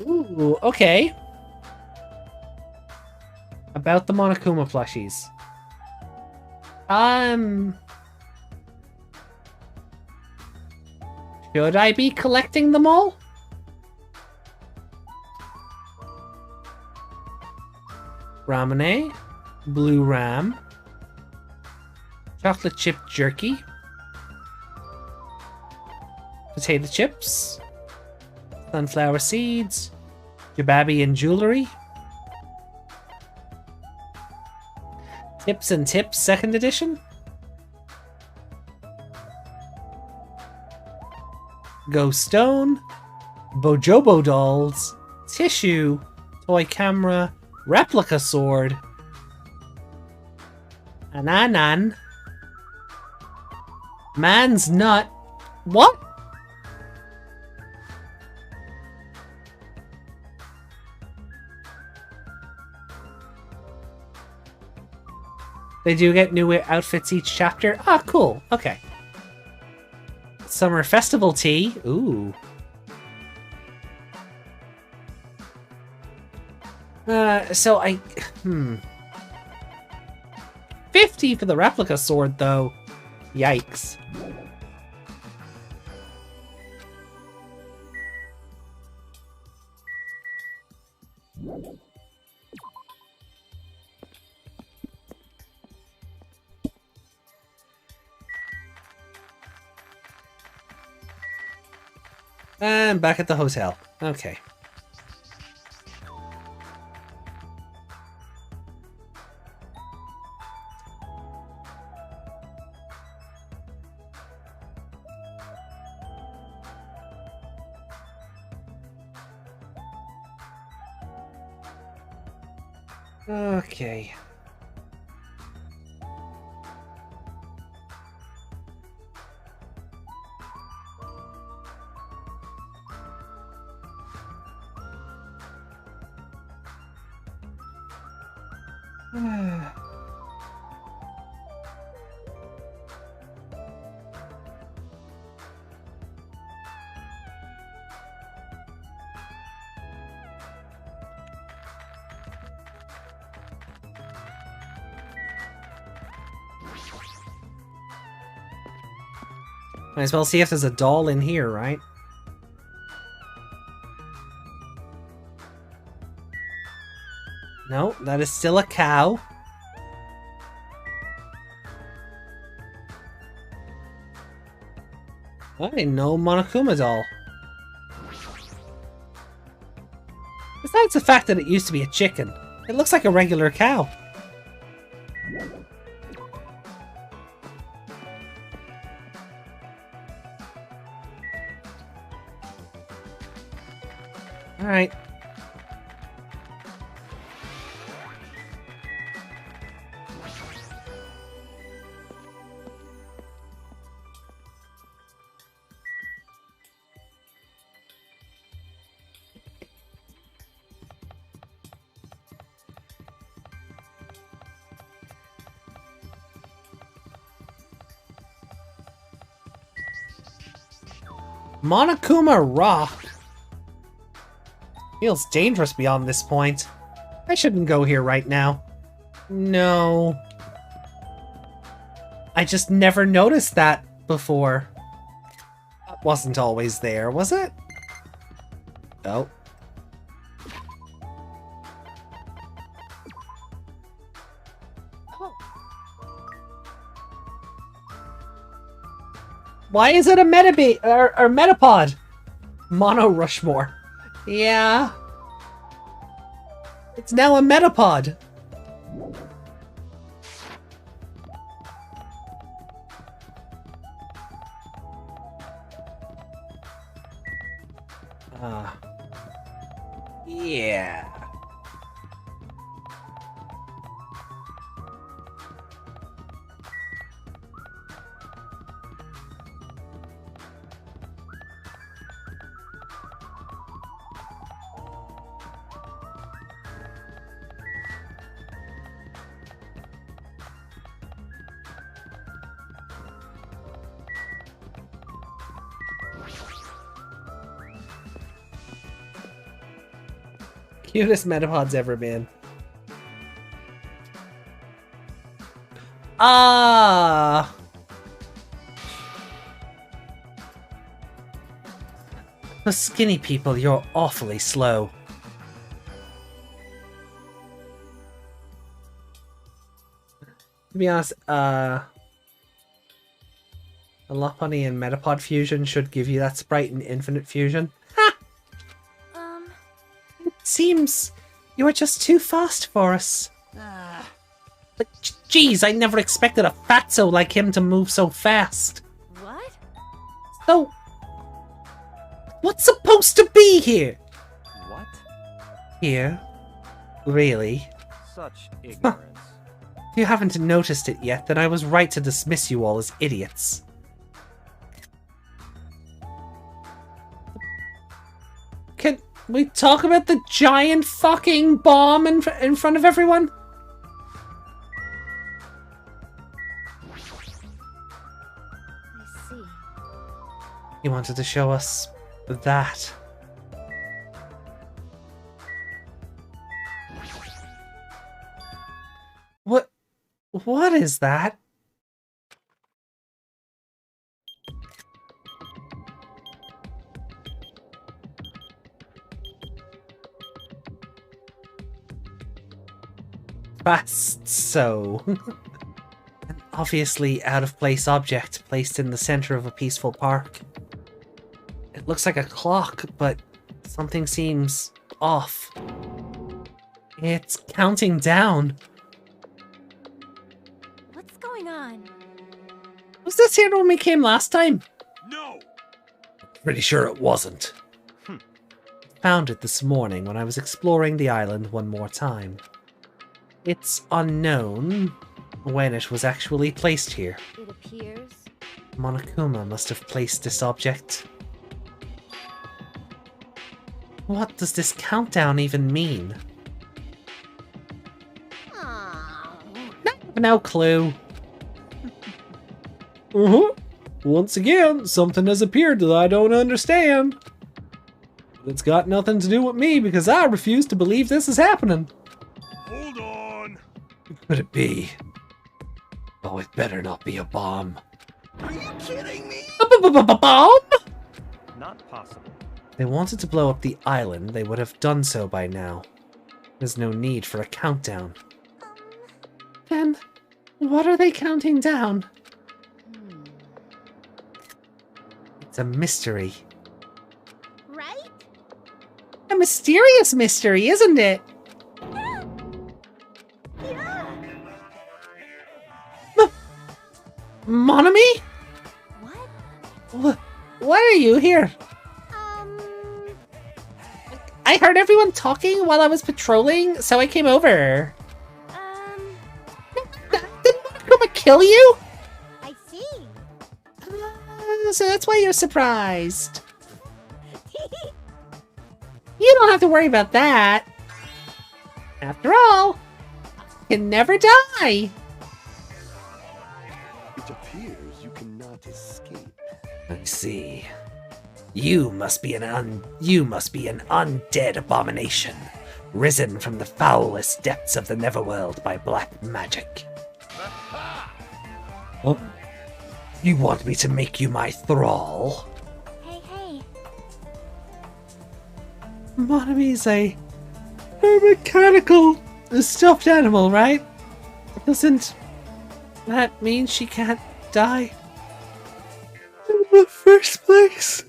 Ooh, okay. About the Monokuma plushies. Should I be collecting them all? Ramune, Blue Ram, Chocolate Chip Jerky, Potato Chips, Sunflower Seeds, Jababi and Jewelry, Tips and Tips 2nd edition, Go Stone, Bojobo Dolls, Tissue, Toy Camera, Replica Sword, Ananan, Man's Nut. What? They do get new outfits each chapter? Ah, cool. Okay. Summer Festival Tea. Ooh. So I... 50 for the replica sword, though. Yikes. And back at the hotel. Okay. Okay. Might as well see if there's a doll in here, right? No, that is still a cow. Hey, no Monokuma doll. Besides the fact that it used to be a chicken, it looks like a regular cow. Alright. Monokuma Rock. Feels dangerous beyond this point. I shouldn't go here right now. No. I just never noticed that before. That wasn't always there, was it? Oh. Why is it a Metapod? Mono Rushmore. Yeah. It's now a Metapod. Yeah. Cutest Metapod's ever been. Ah! The skinny people, you're awfully slow. To be honest, a Lopunny and Metapod fusion should give you that sprite in Infinite Fusion. Seems you are just too fast for us. But geez, I never expected a fatso like him to move so fast. What? So, what's supposed to be here? What? Here? Really? Such ignorance. If you haven't noticed it yet, then I was right to dismiss you all as idiots. Can we talk about the giant fucking bomb in front of everyone? I see. He wanted to show us that. What is that? Fast so. An obviously out-of-place object placed in the center of a peaceful park. It looks like a clock, but something seems off. It's counting down. What's going on? Was this here when we came last time? No! Pretty sure it wasn't. Found it this morning when I was exploring the island one more time. It's unknown when it was actually placed here. It appears. Monokuma must have placed this object. What does this countdown even mean? Oh. No clue. Once again, something has appeared that I don't understand. But it's got nothing to do with me because I refuse to believe this is happening. Hold on. Could it be? Oh, it better not be a bomb. Are you kidding me? Bomb? Not possible. If they wanted to blow up the island, they would have done so by now. There's no need for a countdown. Then, what are they counting down? It's a mystery. Right? A mysterious mystery, isn't it? Yeah. Monomi? What? Why are you here? I heard everyone talking while I was patrolling, so I came over. Didn't Monokuma kill you? I see. So that's why you're surprised. You don't have to worry about that. After all, I can never die. It appears you cannot escape. I see. You must be an undead abomination, risen from the foulest depths of the Neverworld by black magic. Oh, you want me to make you my thrall? Hey. Monomi's a mechanical stuffed animal, right? Doesn't that mean she can't die? In the first place?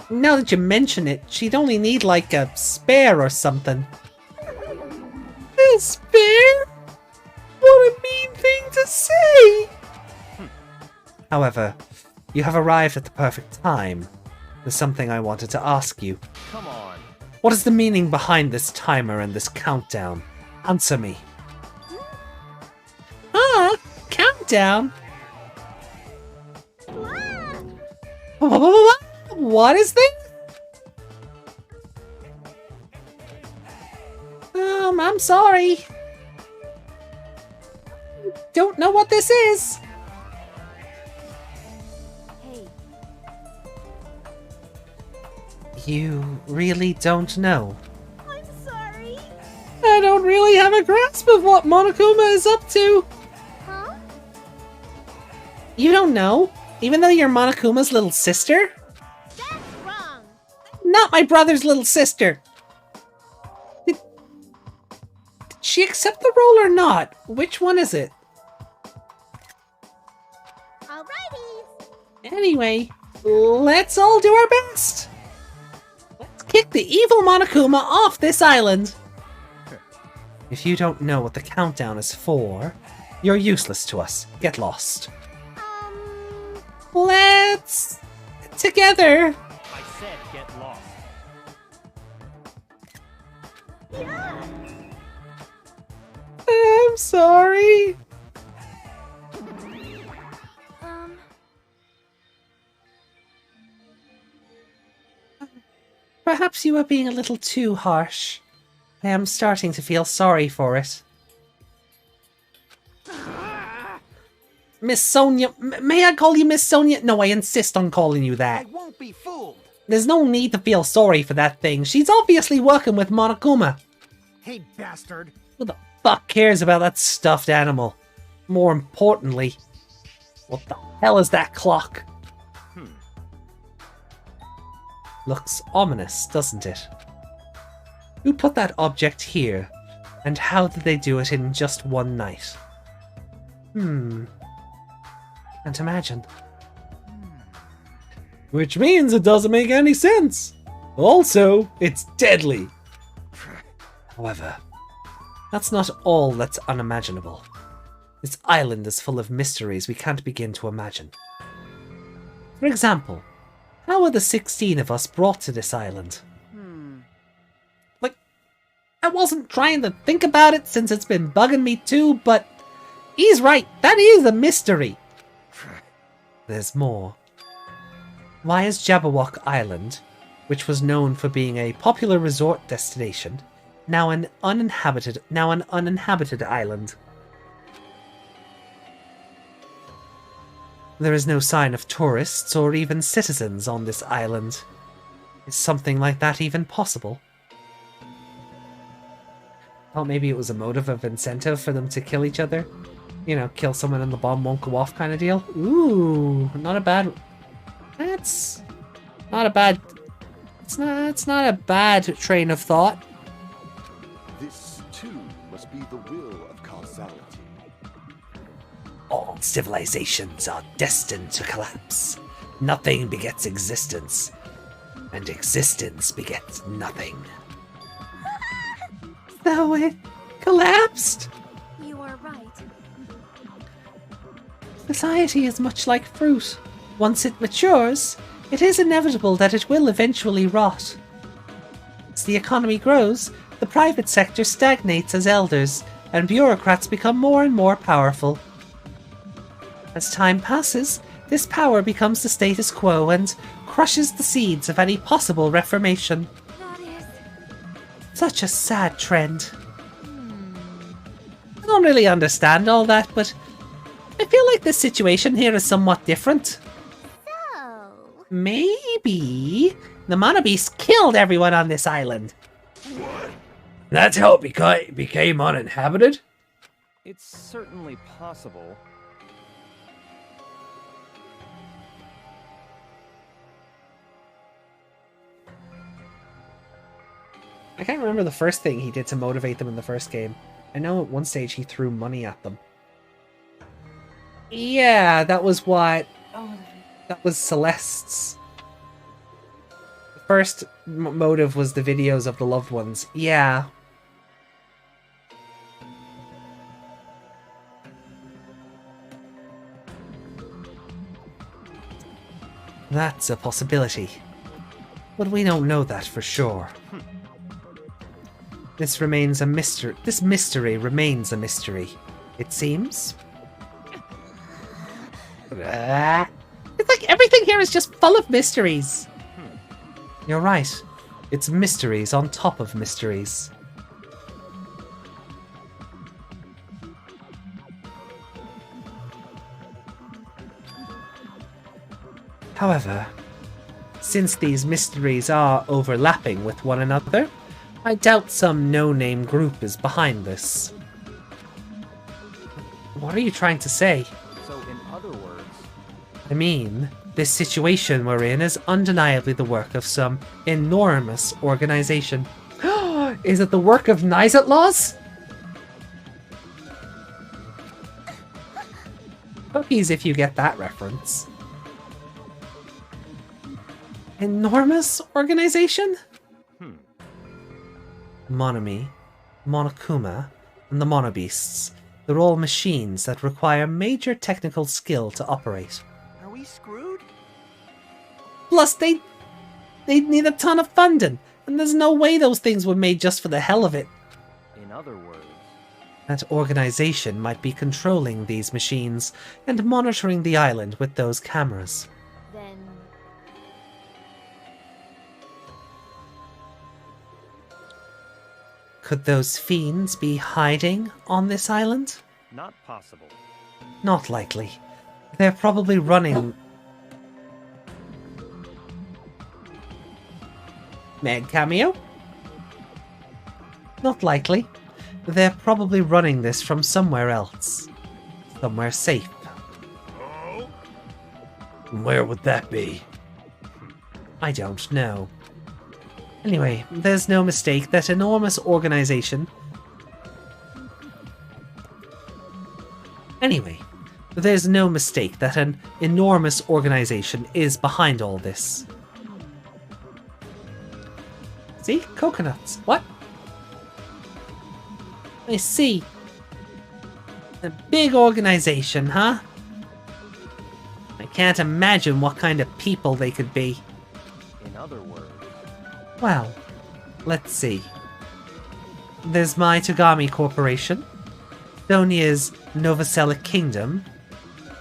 Now that you mention it, she'd only need like a spare or something. A spare? What a mean thing to say! However, you have arrived at the perfect time. There's something I wanted to ask you. Come on. What is the meaning behind this timer and this countdown? Answer me. Countdown? What is this? I'm sorry. Don't know what this is. Hey. You really don't know? I'm sorry. I don't really have a grasp of what Monokuma is up to. Huh? You don't know? Even though you're Monokuma's little sister? That's wrong. Not my brother's little sister! Did she accept the role or not? Which one is it? Alrighty. Anyway, let's all do our best! Let's kick the evil Monokuma off this island! If you don't know what the countdown is for, you're useless to us. Get lost. Let's... together! I said get lost. Yeah. I'm sorry. Perhaps you are being a little too harsh. I am starting to feel sorry for it. Miss Sonia, may I call you Miss Sonia? No, I insist on calling you that. I won't be fooled. There's no need to feel sorry for that thing. She's obviously working with Monokuma. Hey, bastard. Who the fuck cares about that stuffed animal? More importantly, what the hell is that clock? Looks ominous, doesn't it? Who put that object here? And how did they do it in just one night? Can't imagine. Which means it doesn't make any sense. Also, it's deadly. However, that's not all that's unimaginable. This island is full of mysteries we can't begin to imagine. For example, how were the 16 of us brought to this island? I wasn't trying to think about it since it's been bugging me too, but he's right. That is a mystery. There's more. Why is Jabberwock Island, which was known for being a popular resort destination, now an uninhabited island? There is no sign of tourists or even citizens on this island. Is something like that even possible? Thought maybe it was a motive of incentive for them to kill each other. You know, kill someone and the bomb won't go off kind of deal. Ooh, not a bad... That's not a bad... It's not a bad train of thought. This, too, must be the will of causality. All civilizations are destined to collapse. Nothing begets existence, and existence begets nothing. So it collapsed? You are right. Society is much like fruit. Once it matures, it is inevitable that it will eventually rot. As the economy grows, the private sector stagnates as elders, and bureaucrats become more and more powerful. As time passes, this power becomes the status quo and crushes the seeds of any possible reformation. That is... Such a sad trend. I don't really understand all that, but I feel like the situation here is somewhat different. So... Maybe the Mana Beast killed everyone on this island. What? That's how it became uninhabited? It's certainly possible. I can't remember the first thing he did to motivate them in the first game. I know at one stage he threw money at them. Yeah, that was what... Oh, that was Celeste's. The first motive was the videos of the loved ones. Yeah. That's a possibility. But we don't know that for sure. This remains a mystery. This mystery remains a mystery, it seems. It's like everything here is just full of mysteries. You're right. It's mysteries on top of mysteries. However, since these mysteries are overlapping with one another, I doubt some no-name group is behind this. What are you trying to say? So, in other words, I mean, this situation we're in is undeniably the work of some enormous organization. Is it the work of Nizatlaws? Cookies if you get that reference. Enormous organization? Monami, Monokuma, and the Monobeasts. They're all machines that require major technical skill to operate. Are we screwed? Plus, they'd need a ton of funding, and there's no way those things were made just for the hell of it. in other words, That organization might be controlling these machines and monitoring the island with those cameras. Then... Could those fiends be hiding on this island? not possible. Not likely. They're probably running... Meg cameo? Not likely. They're probably running this from somewhere else. Somewhere safe. Oh? Where would that be? I don't know. Anyway, there's no mistake that enormous organization... Anyway, there's no mistake that an enormous organization is behind all this. See? Coconuts. What? I see. A big organization, huh? I can't imagine what kind of people they could be. In other words, Well, let's see. There's my Togami Corporation, Sonia's Novoselic Kingdom,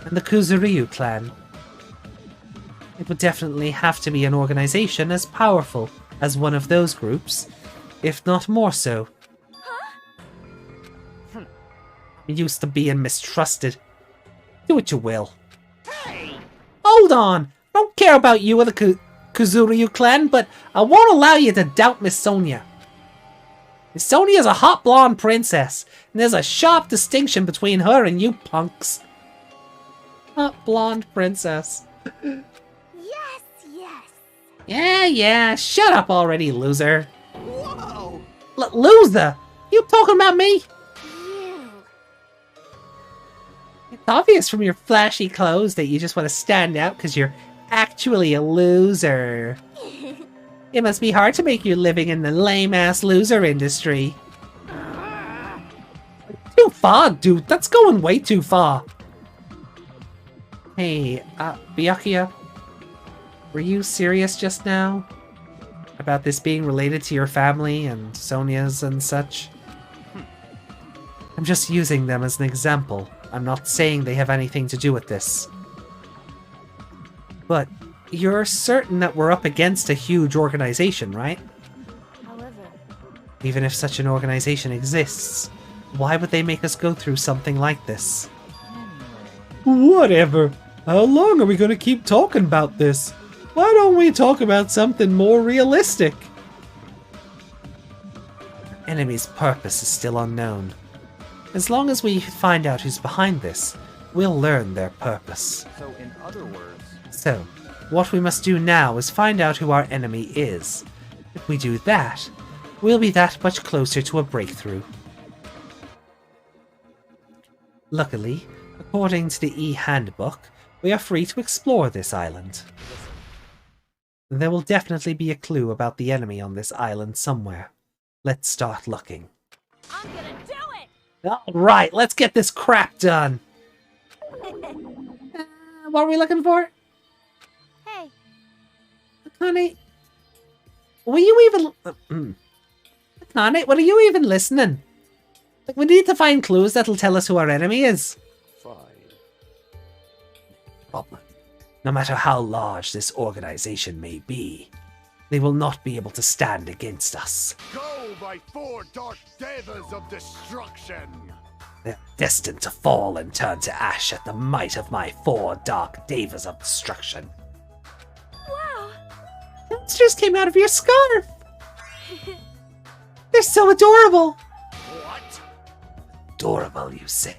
and the Kuzuryu clan. It would definitely have to be an organization as powerful as one of those groups, if not more so. I'm used to being mistrusted. Do what you will. Hey! Hold on! I don't care about you or the Kuzuryu clan, but I won't allow you to doubt Miss Sonia. Miss Sonia's a hot blonde princess, and there's a sharp distinction between her and you punks. Hot blonde princess. Yes, yes. Yeah, shut up already, loser. Whoa! Loser? You talking about me? You. It's obvious from your flashy clothes that you just want to stand out because you're actually a loser. It must be hard to make your living in the lame-ass loser industry. Too far, dude. That's going way too far. Hey, Byakuya, were you serious just now? About this being related to your family and Sonia's and such? I'm just using them as an example. I'm not saying they have anything to do with this. But you're certain that we're up against a huge organization, right? However, Even if such an organization exists, why would they make us go through something like this? Whatever. How long are we going to keep talking about this? Why don't we talk about something more realistic? Enemy's purpose is still unknown. As long as we find out who's behind this, we'll learn their purpose. So, in other words, So, what we must do now is find out who our enemy is. If we do that, we'll be that much closer to a breakthrough. Luckily, according to the E-Handbook, we are free to explore this island. There will definitely be a clue about the enemy on this island somewhere. Let's start looking. I'm gonna do it! Alright, let's get this crap done! What are we looking for? Hey, Honey, were you even... Honey, were you even listening? Like, we need to find clues that'll tell us who our enemy is. Fine. Problem. No matter how large this organization may be, they will not be able to stand against us. Go, my 4 dark devas of destruction! They're destined to fall and turn to ash at the might of my 4 dark devas of destruction. wow! Monsters came out of your scarf! They're so adorable! What? Adorable, you say?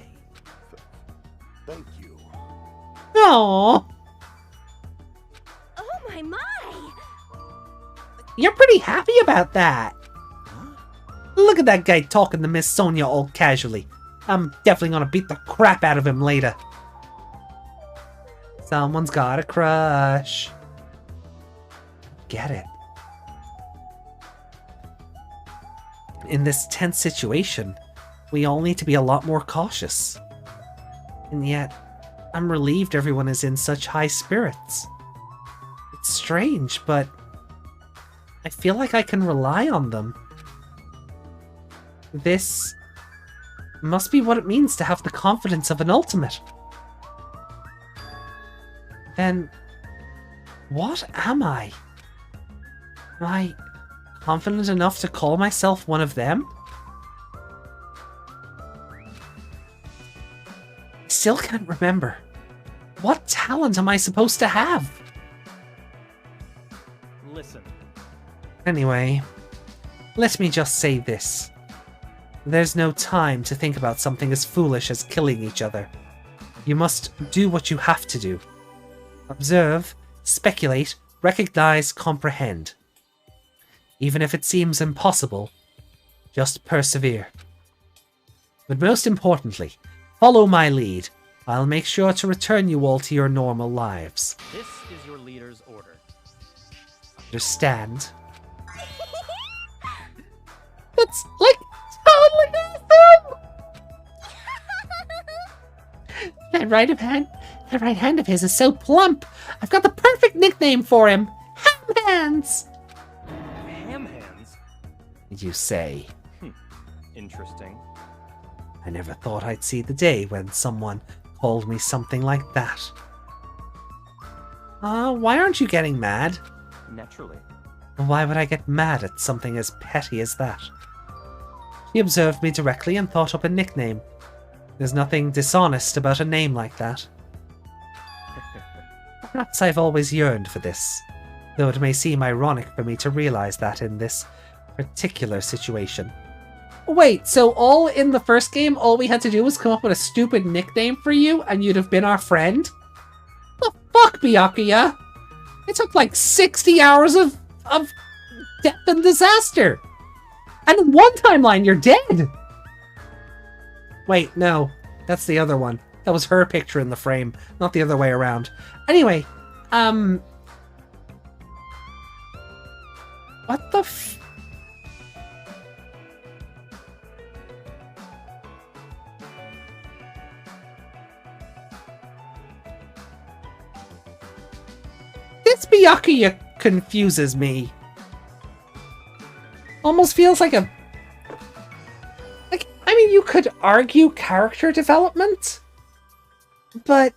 Thank you. Aww! Oh my! You're pretty happy about that. Look at that guy talking to Miss Sonia all casually. I'm definitely gonna beat the crap out of him later. Someone's got a crush. Get it. In this tense situation, we all need to be a lot more cautious. And yet, I'm relieved everyone is in such high spirits. It's strange, but I feel like I can rely on them. This must be what it means to have the confidence of an ultimate. Then, what am I? Am I confident enough to call myself one of them? I still can't remember. What talent am I supposed to have? listen. Anyway, let me just say this. There's no time to think about something as foolish as killing each other. You must do what you have to do. Observe, speculate, recognize, comprehend. Even if it seems impossible, just persevere. But most importantly, follow my lead. I'll make sure to return you all to your normal lives. This is your leader's order. Understand? That's like totally awesome! That right hand of his is so plump. I've got the perfect nickname for him. Ham Hands. Ham hands? You say. interesting. I never thought I'd see the day when someone called me something like that. Why aren't you getting mad? Naturally. Why would I get mad at something as petty as that? He observed me directly and thought up a nickname. There's nothing dishonest about a name like that. Perhaps I've always yearned for this, though it may seem ironic for me to realize that in this particular situation. Wait, so all in the first game, all we had to do was come up with a stupid nickname for you, and you'd have been our friend? The fuck, Byakuya? It took like 60 hours of death and disaster! And in one timeline, you're dead! Wait, no. That's the other one. That was her picture in the frame, not the other way around. Anyway, what the f... This Byakuya confuses me. Almost feels like a... I mean, you could argue character development, but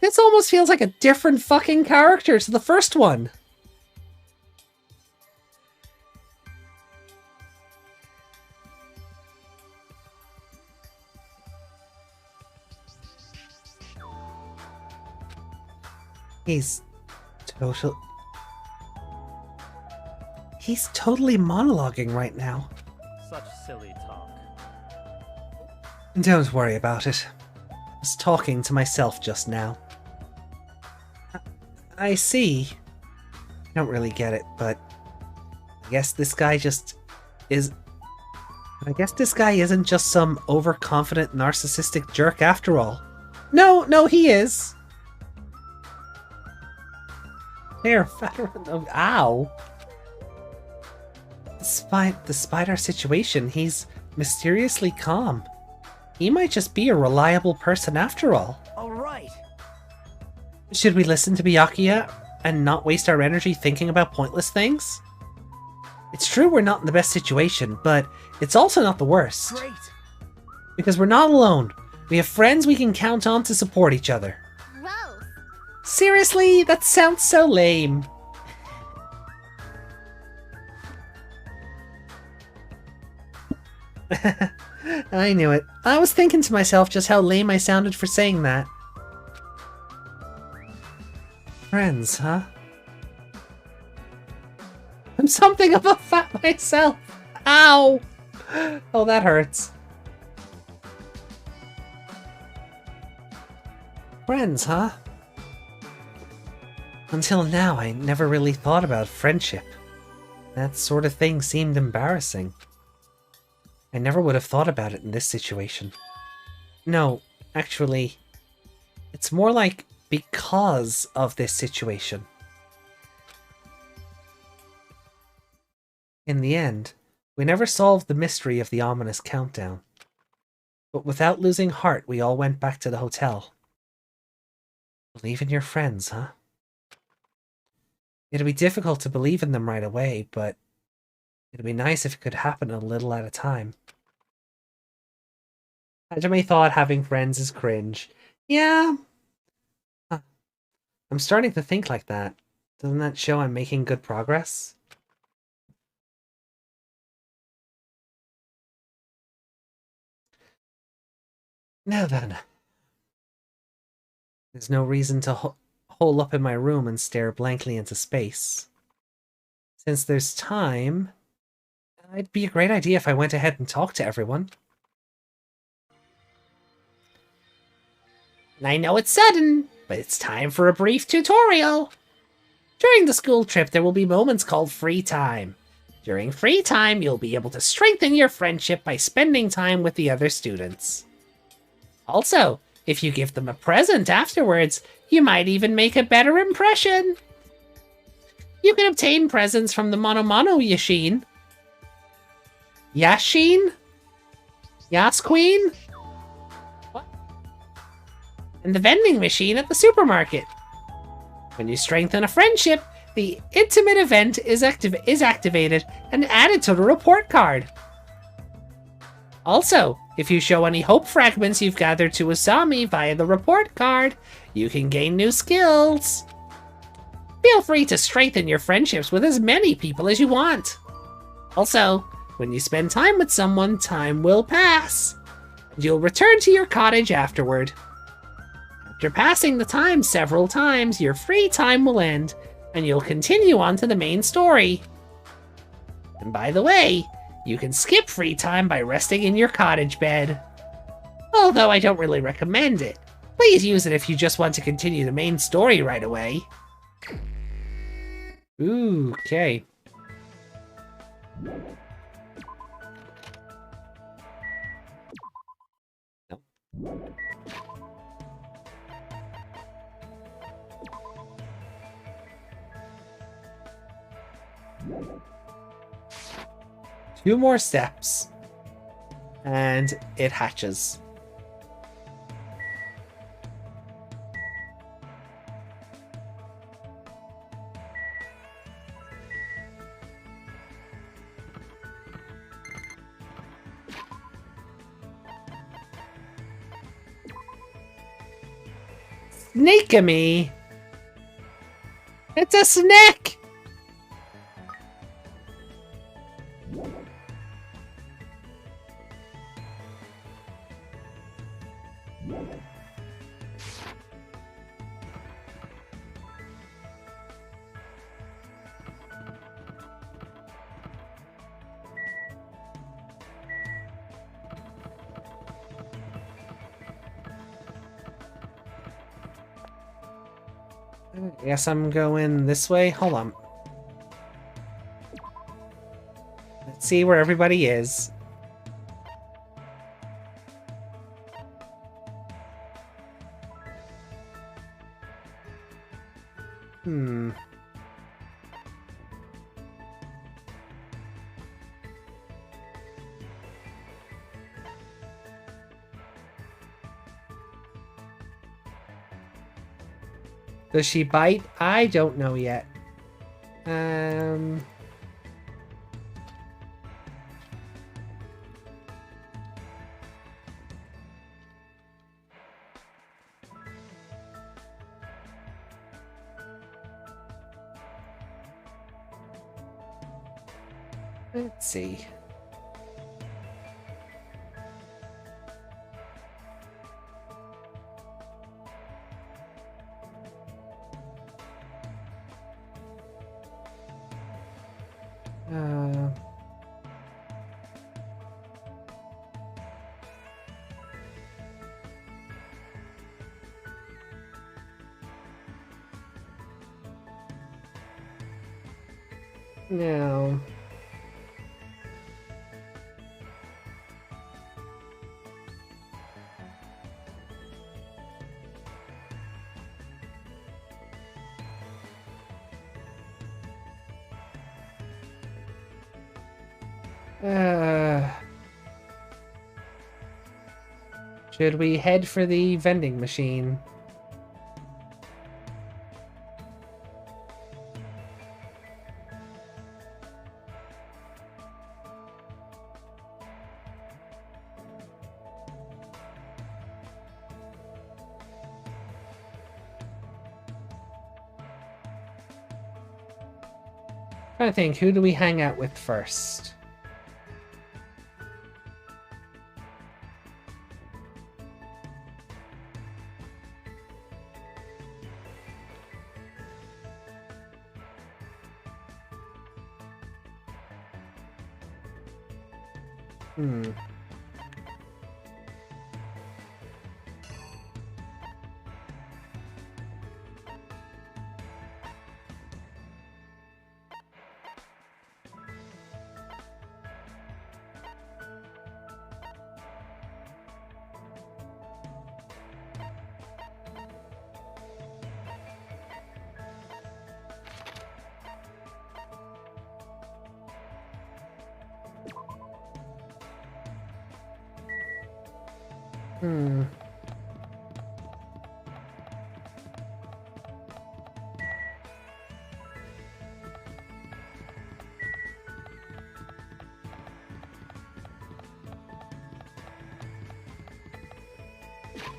this almost feels like a different fucking character to the first one. He's totally monologuing right now. Such silly talk. Don't worry about it. I was talking to myself just now. I see. I don't really get it, but I guess this guy just is... I guess this guy isn't just some overconfident narcissistic jerk after all. No, he is. There, ow. Despite our situation, he's mysteriously calm. He might just be a reliable person after all. All right. Should we listen to Byakuya and not waste our energy thinking about pointless things? It's true we're not in the best situation, but it's also not the worst. Great. Because we're not alone. We have friends we can count on to support each other. Gross. Seriously? That sounds so lame. I knew it. I was thinking to myself just how lame I sounded for saying that. Friends, huh? I'm something of a fat myself. Ow! Oh, that hurts. Friends, huh? Until now, I never really thought about friendship. That sort of thing seemed embarrassing. I never would have thought about it in this situation. No, actually, it's more like because of this situation. In the end, we never solved the mystery of the ominous countdown. But without losing heart, we all went back to the hotel. Believe in your friends, huh? It'd be difficult to believe in them right away, but it'd be nice if it could happen a little at a time. Hajime thought having friends is cringe. Yeah. Huh. I'm starting to think like that. Doesn't that show I'm making good progress? Now then. There's no reason to hole up in my room and stare blankly into space. Since there's time, it'd be a great idea if I went ahead and talked to everyone. I know it's sudden, but it's time for a brief tutorial. During the school trip, there will be moments called free time. During free time, you'll be able to strengthen your friendship by spending time with the other students. Also, if you give them a present afterwards, you might even make a better impression. You can obtain presents from the Mono Yashin. Yashin? Yas Queen? What? And the vending machine at the supermarket. When you strengthen a friendship, the intimate event is activated and added to the report card. Also, if you show any hope fragments you've gathered to Usami via the report card, you can gain new skills. Feel free to strengthen your friendships with as many people as you want. Also, when you spend time with someone, time will pass. And you'll return to your cottage afterward. After passing the time several times, your free time will end, and you'll continue on to the main story. And by the way, you can skip free time by resting in your cottage bed. Although I don't really recommend it. Please use it if you just want to continue the main story right away. Ooh, okay. Nope. Two more steps, and it hatches. Snake-a-me! It's a snake! I guess I'm going this way. Hold on. Let's see where everybody is. Does she bite? I don't know yet. Let's see. No. Should we head for the vending machine? I think, who do we hang out with first?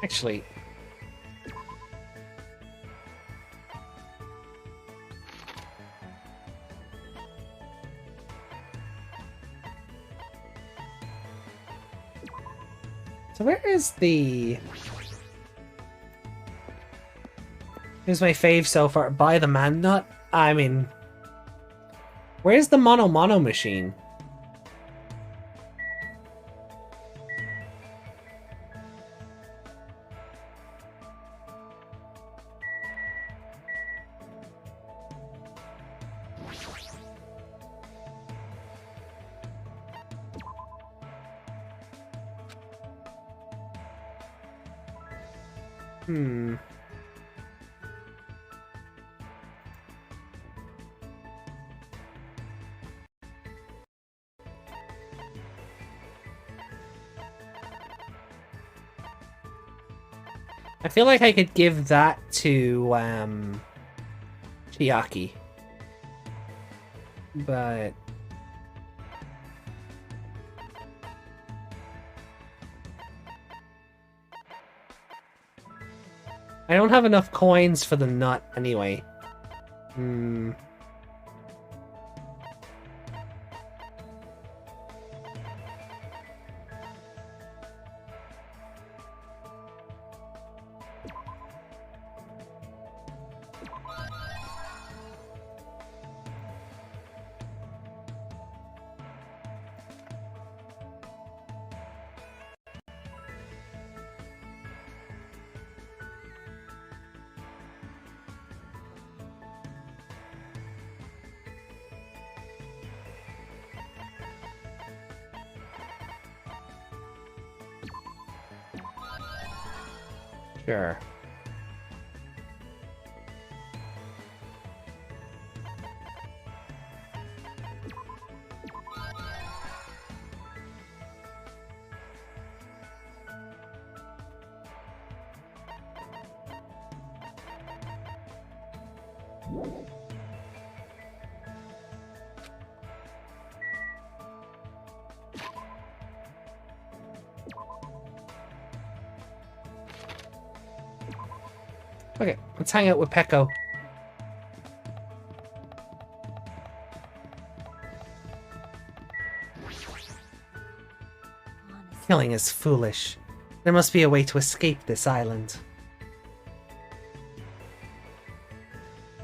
Actually... So where is the... Here's my fave so far. Buy the man nut? I mean... Where's the mono machine? I feel like I could give that to, Chiaki. But... I don't have enough coins for the nut anyway. Sure. Okay, let's hang out with Pecco. Killing is foolish. There must be a way to escape this island.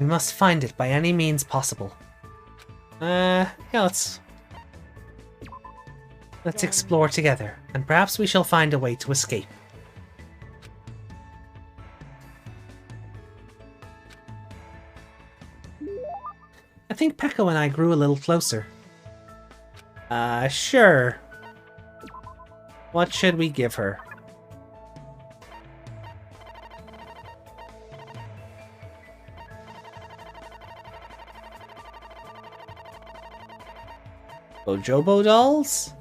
We must find it by any means possible. Yeah, let's explore together, and perhaps we shall find a way to escape. I think Pecco and I grew a little closer. Sure. What should we give her? Bojobo dolls?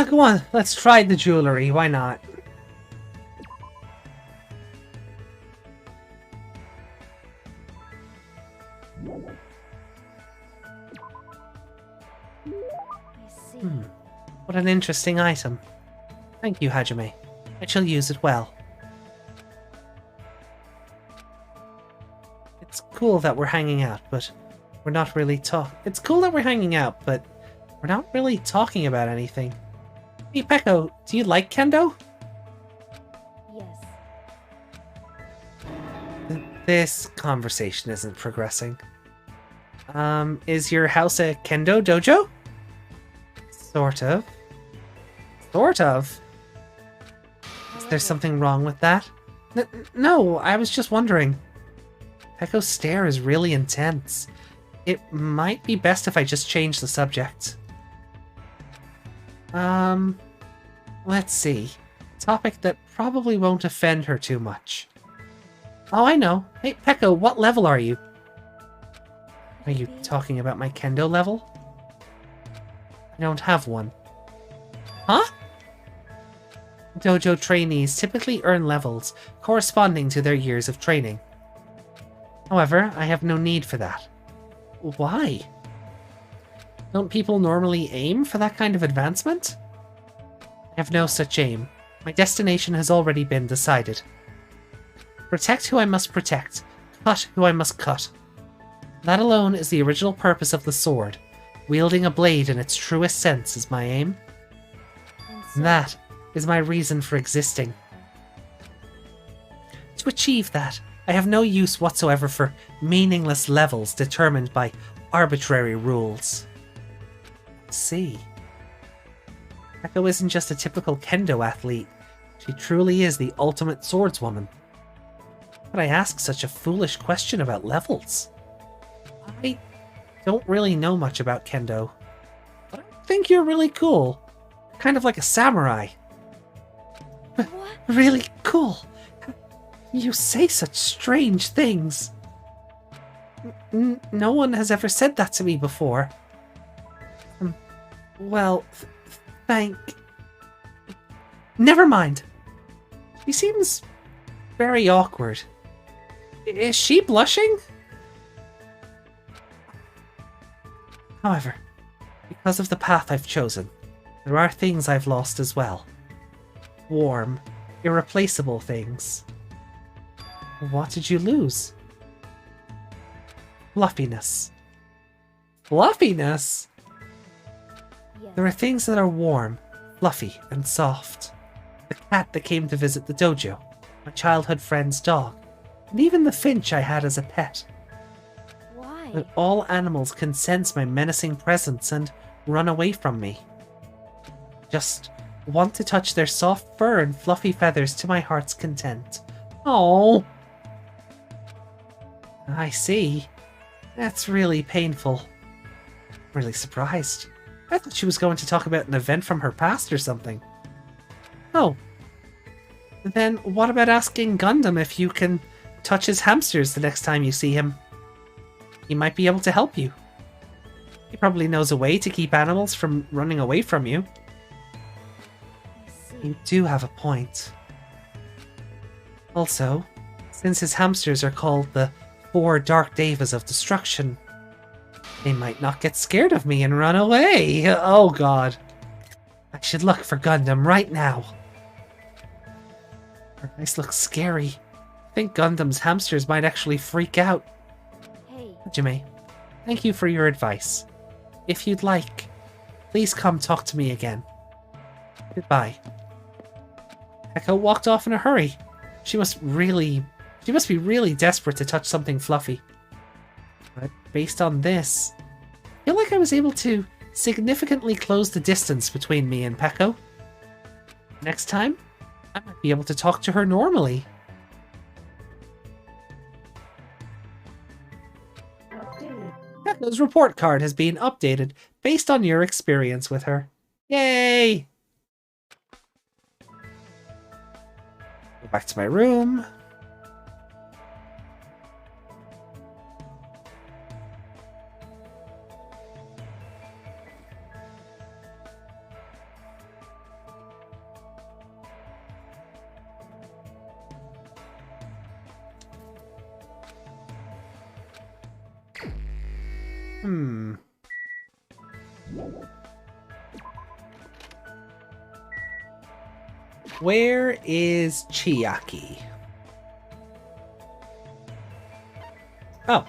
Go on, let's try the jewelry, why not? What an interesting item. Thank you, Hajime. I shall use it well. It's cool that we're hanging out, but we're not really It's cool that we're hanging out, but we're not really talking about anything. Hey, Pecco, do you like kendo? Yes. This conversation isn't progressing. Is your house a kendo dojo? Sort of. Sort of? Is there something wrong with that? No, I was just wondering. Pecco's stare is really intense. It might be best if I just change the subject. Let's see. Topic that probably won't offend her too much. Oh, I know. Hey, Pekko, what level are you? Are you talking about my kendo level? I don't have one. Huh? Dojo trainees typically earn levels corresponding to their years of training. However, I have no need for that. Why? Don't people normally aim for that kind of advancement? I have no such aim. My destination has already been decided. Protect who I must protect. Cut who I must cut. That alone is the original purpose of the sword. Wielding a blade in its truest sense is my aim. And that is my reason for existing. To achieve that, I have no use whatsoever for meaningless levels determined by arbitrary rules. See. Pekko isn't just a typical kendo athlete. She truly is the ultimate swordswoman. But I ask such a foolish question about levels? I don't really know much about kendo, but I think you're really cool. Kind of like a samurai. What? Really cool. You say such strange things. No one has ever said that to me before. Well, thank... Never mind. She seems very awkward. Is she blushing? However, because of the path I've chosen, there are things I've lost as well. Warm, irreplaceable things. What did you lose? Fluffiness. Fluffiness? There are things that are warm, fluffy, and soft. The cat that came to visit the dojo, my childhood friend's dog, and even the finch I had as a pet. Why? But all animals can sense my menacing presence and run away from me. Just want to touch their soft fur and fluffy feathers to my heart's content. Oh, I see. That's really painful. Really surprised. I thought she was going to talk about an event from her past or something. Oh. Then what about asking Gundam if you can touch his hamsters the next time you see him? He might be able to help you. He probably knows a way to keep animals from running away from you. You do have a point. Also, since his hamsters are called the 4 Dark Devas of Destruction, they might not get scared of me and run away. Oh god. I should look for Gundam right now. Her eyes look scary. I think Gundam's hamsters might actually freak out. Hey. Hajime, thank you for your advice. If you'd like, please come talk to me again. Goodbye. Pekko walked off in a hurry. She must be really desperate to touch something fluffy. But based on this, I feel like I was able to significantly close the distance between me and Pekko. Next time, I might be able to talk to her normally. Pekko's report card has been updated based on your experience with her. Yay! Go back to my room. Where is Chiaki? Oh,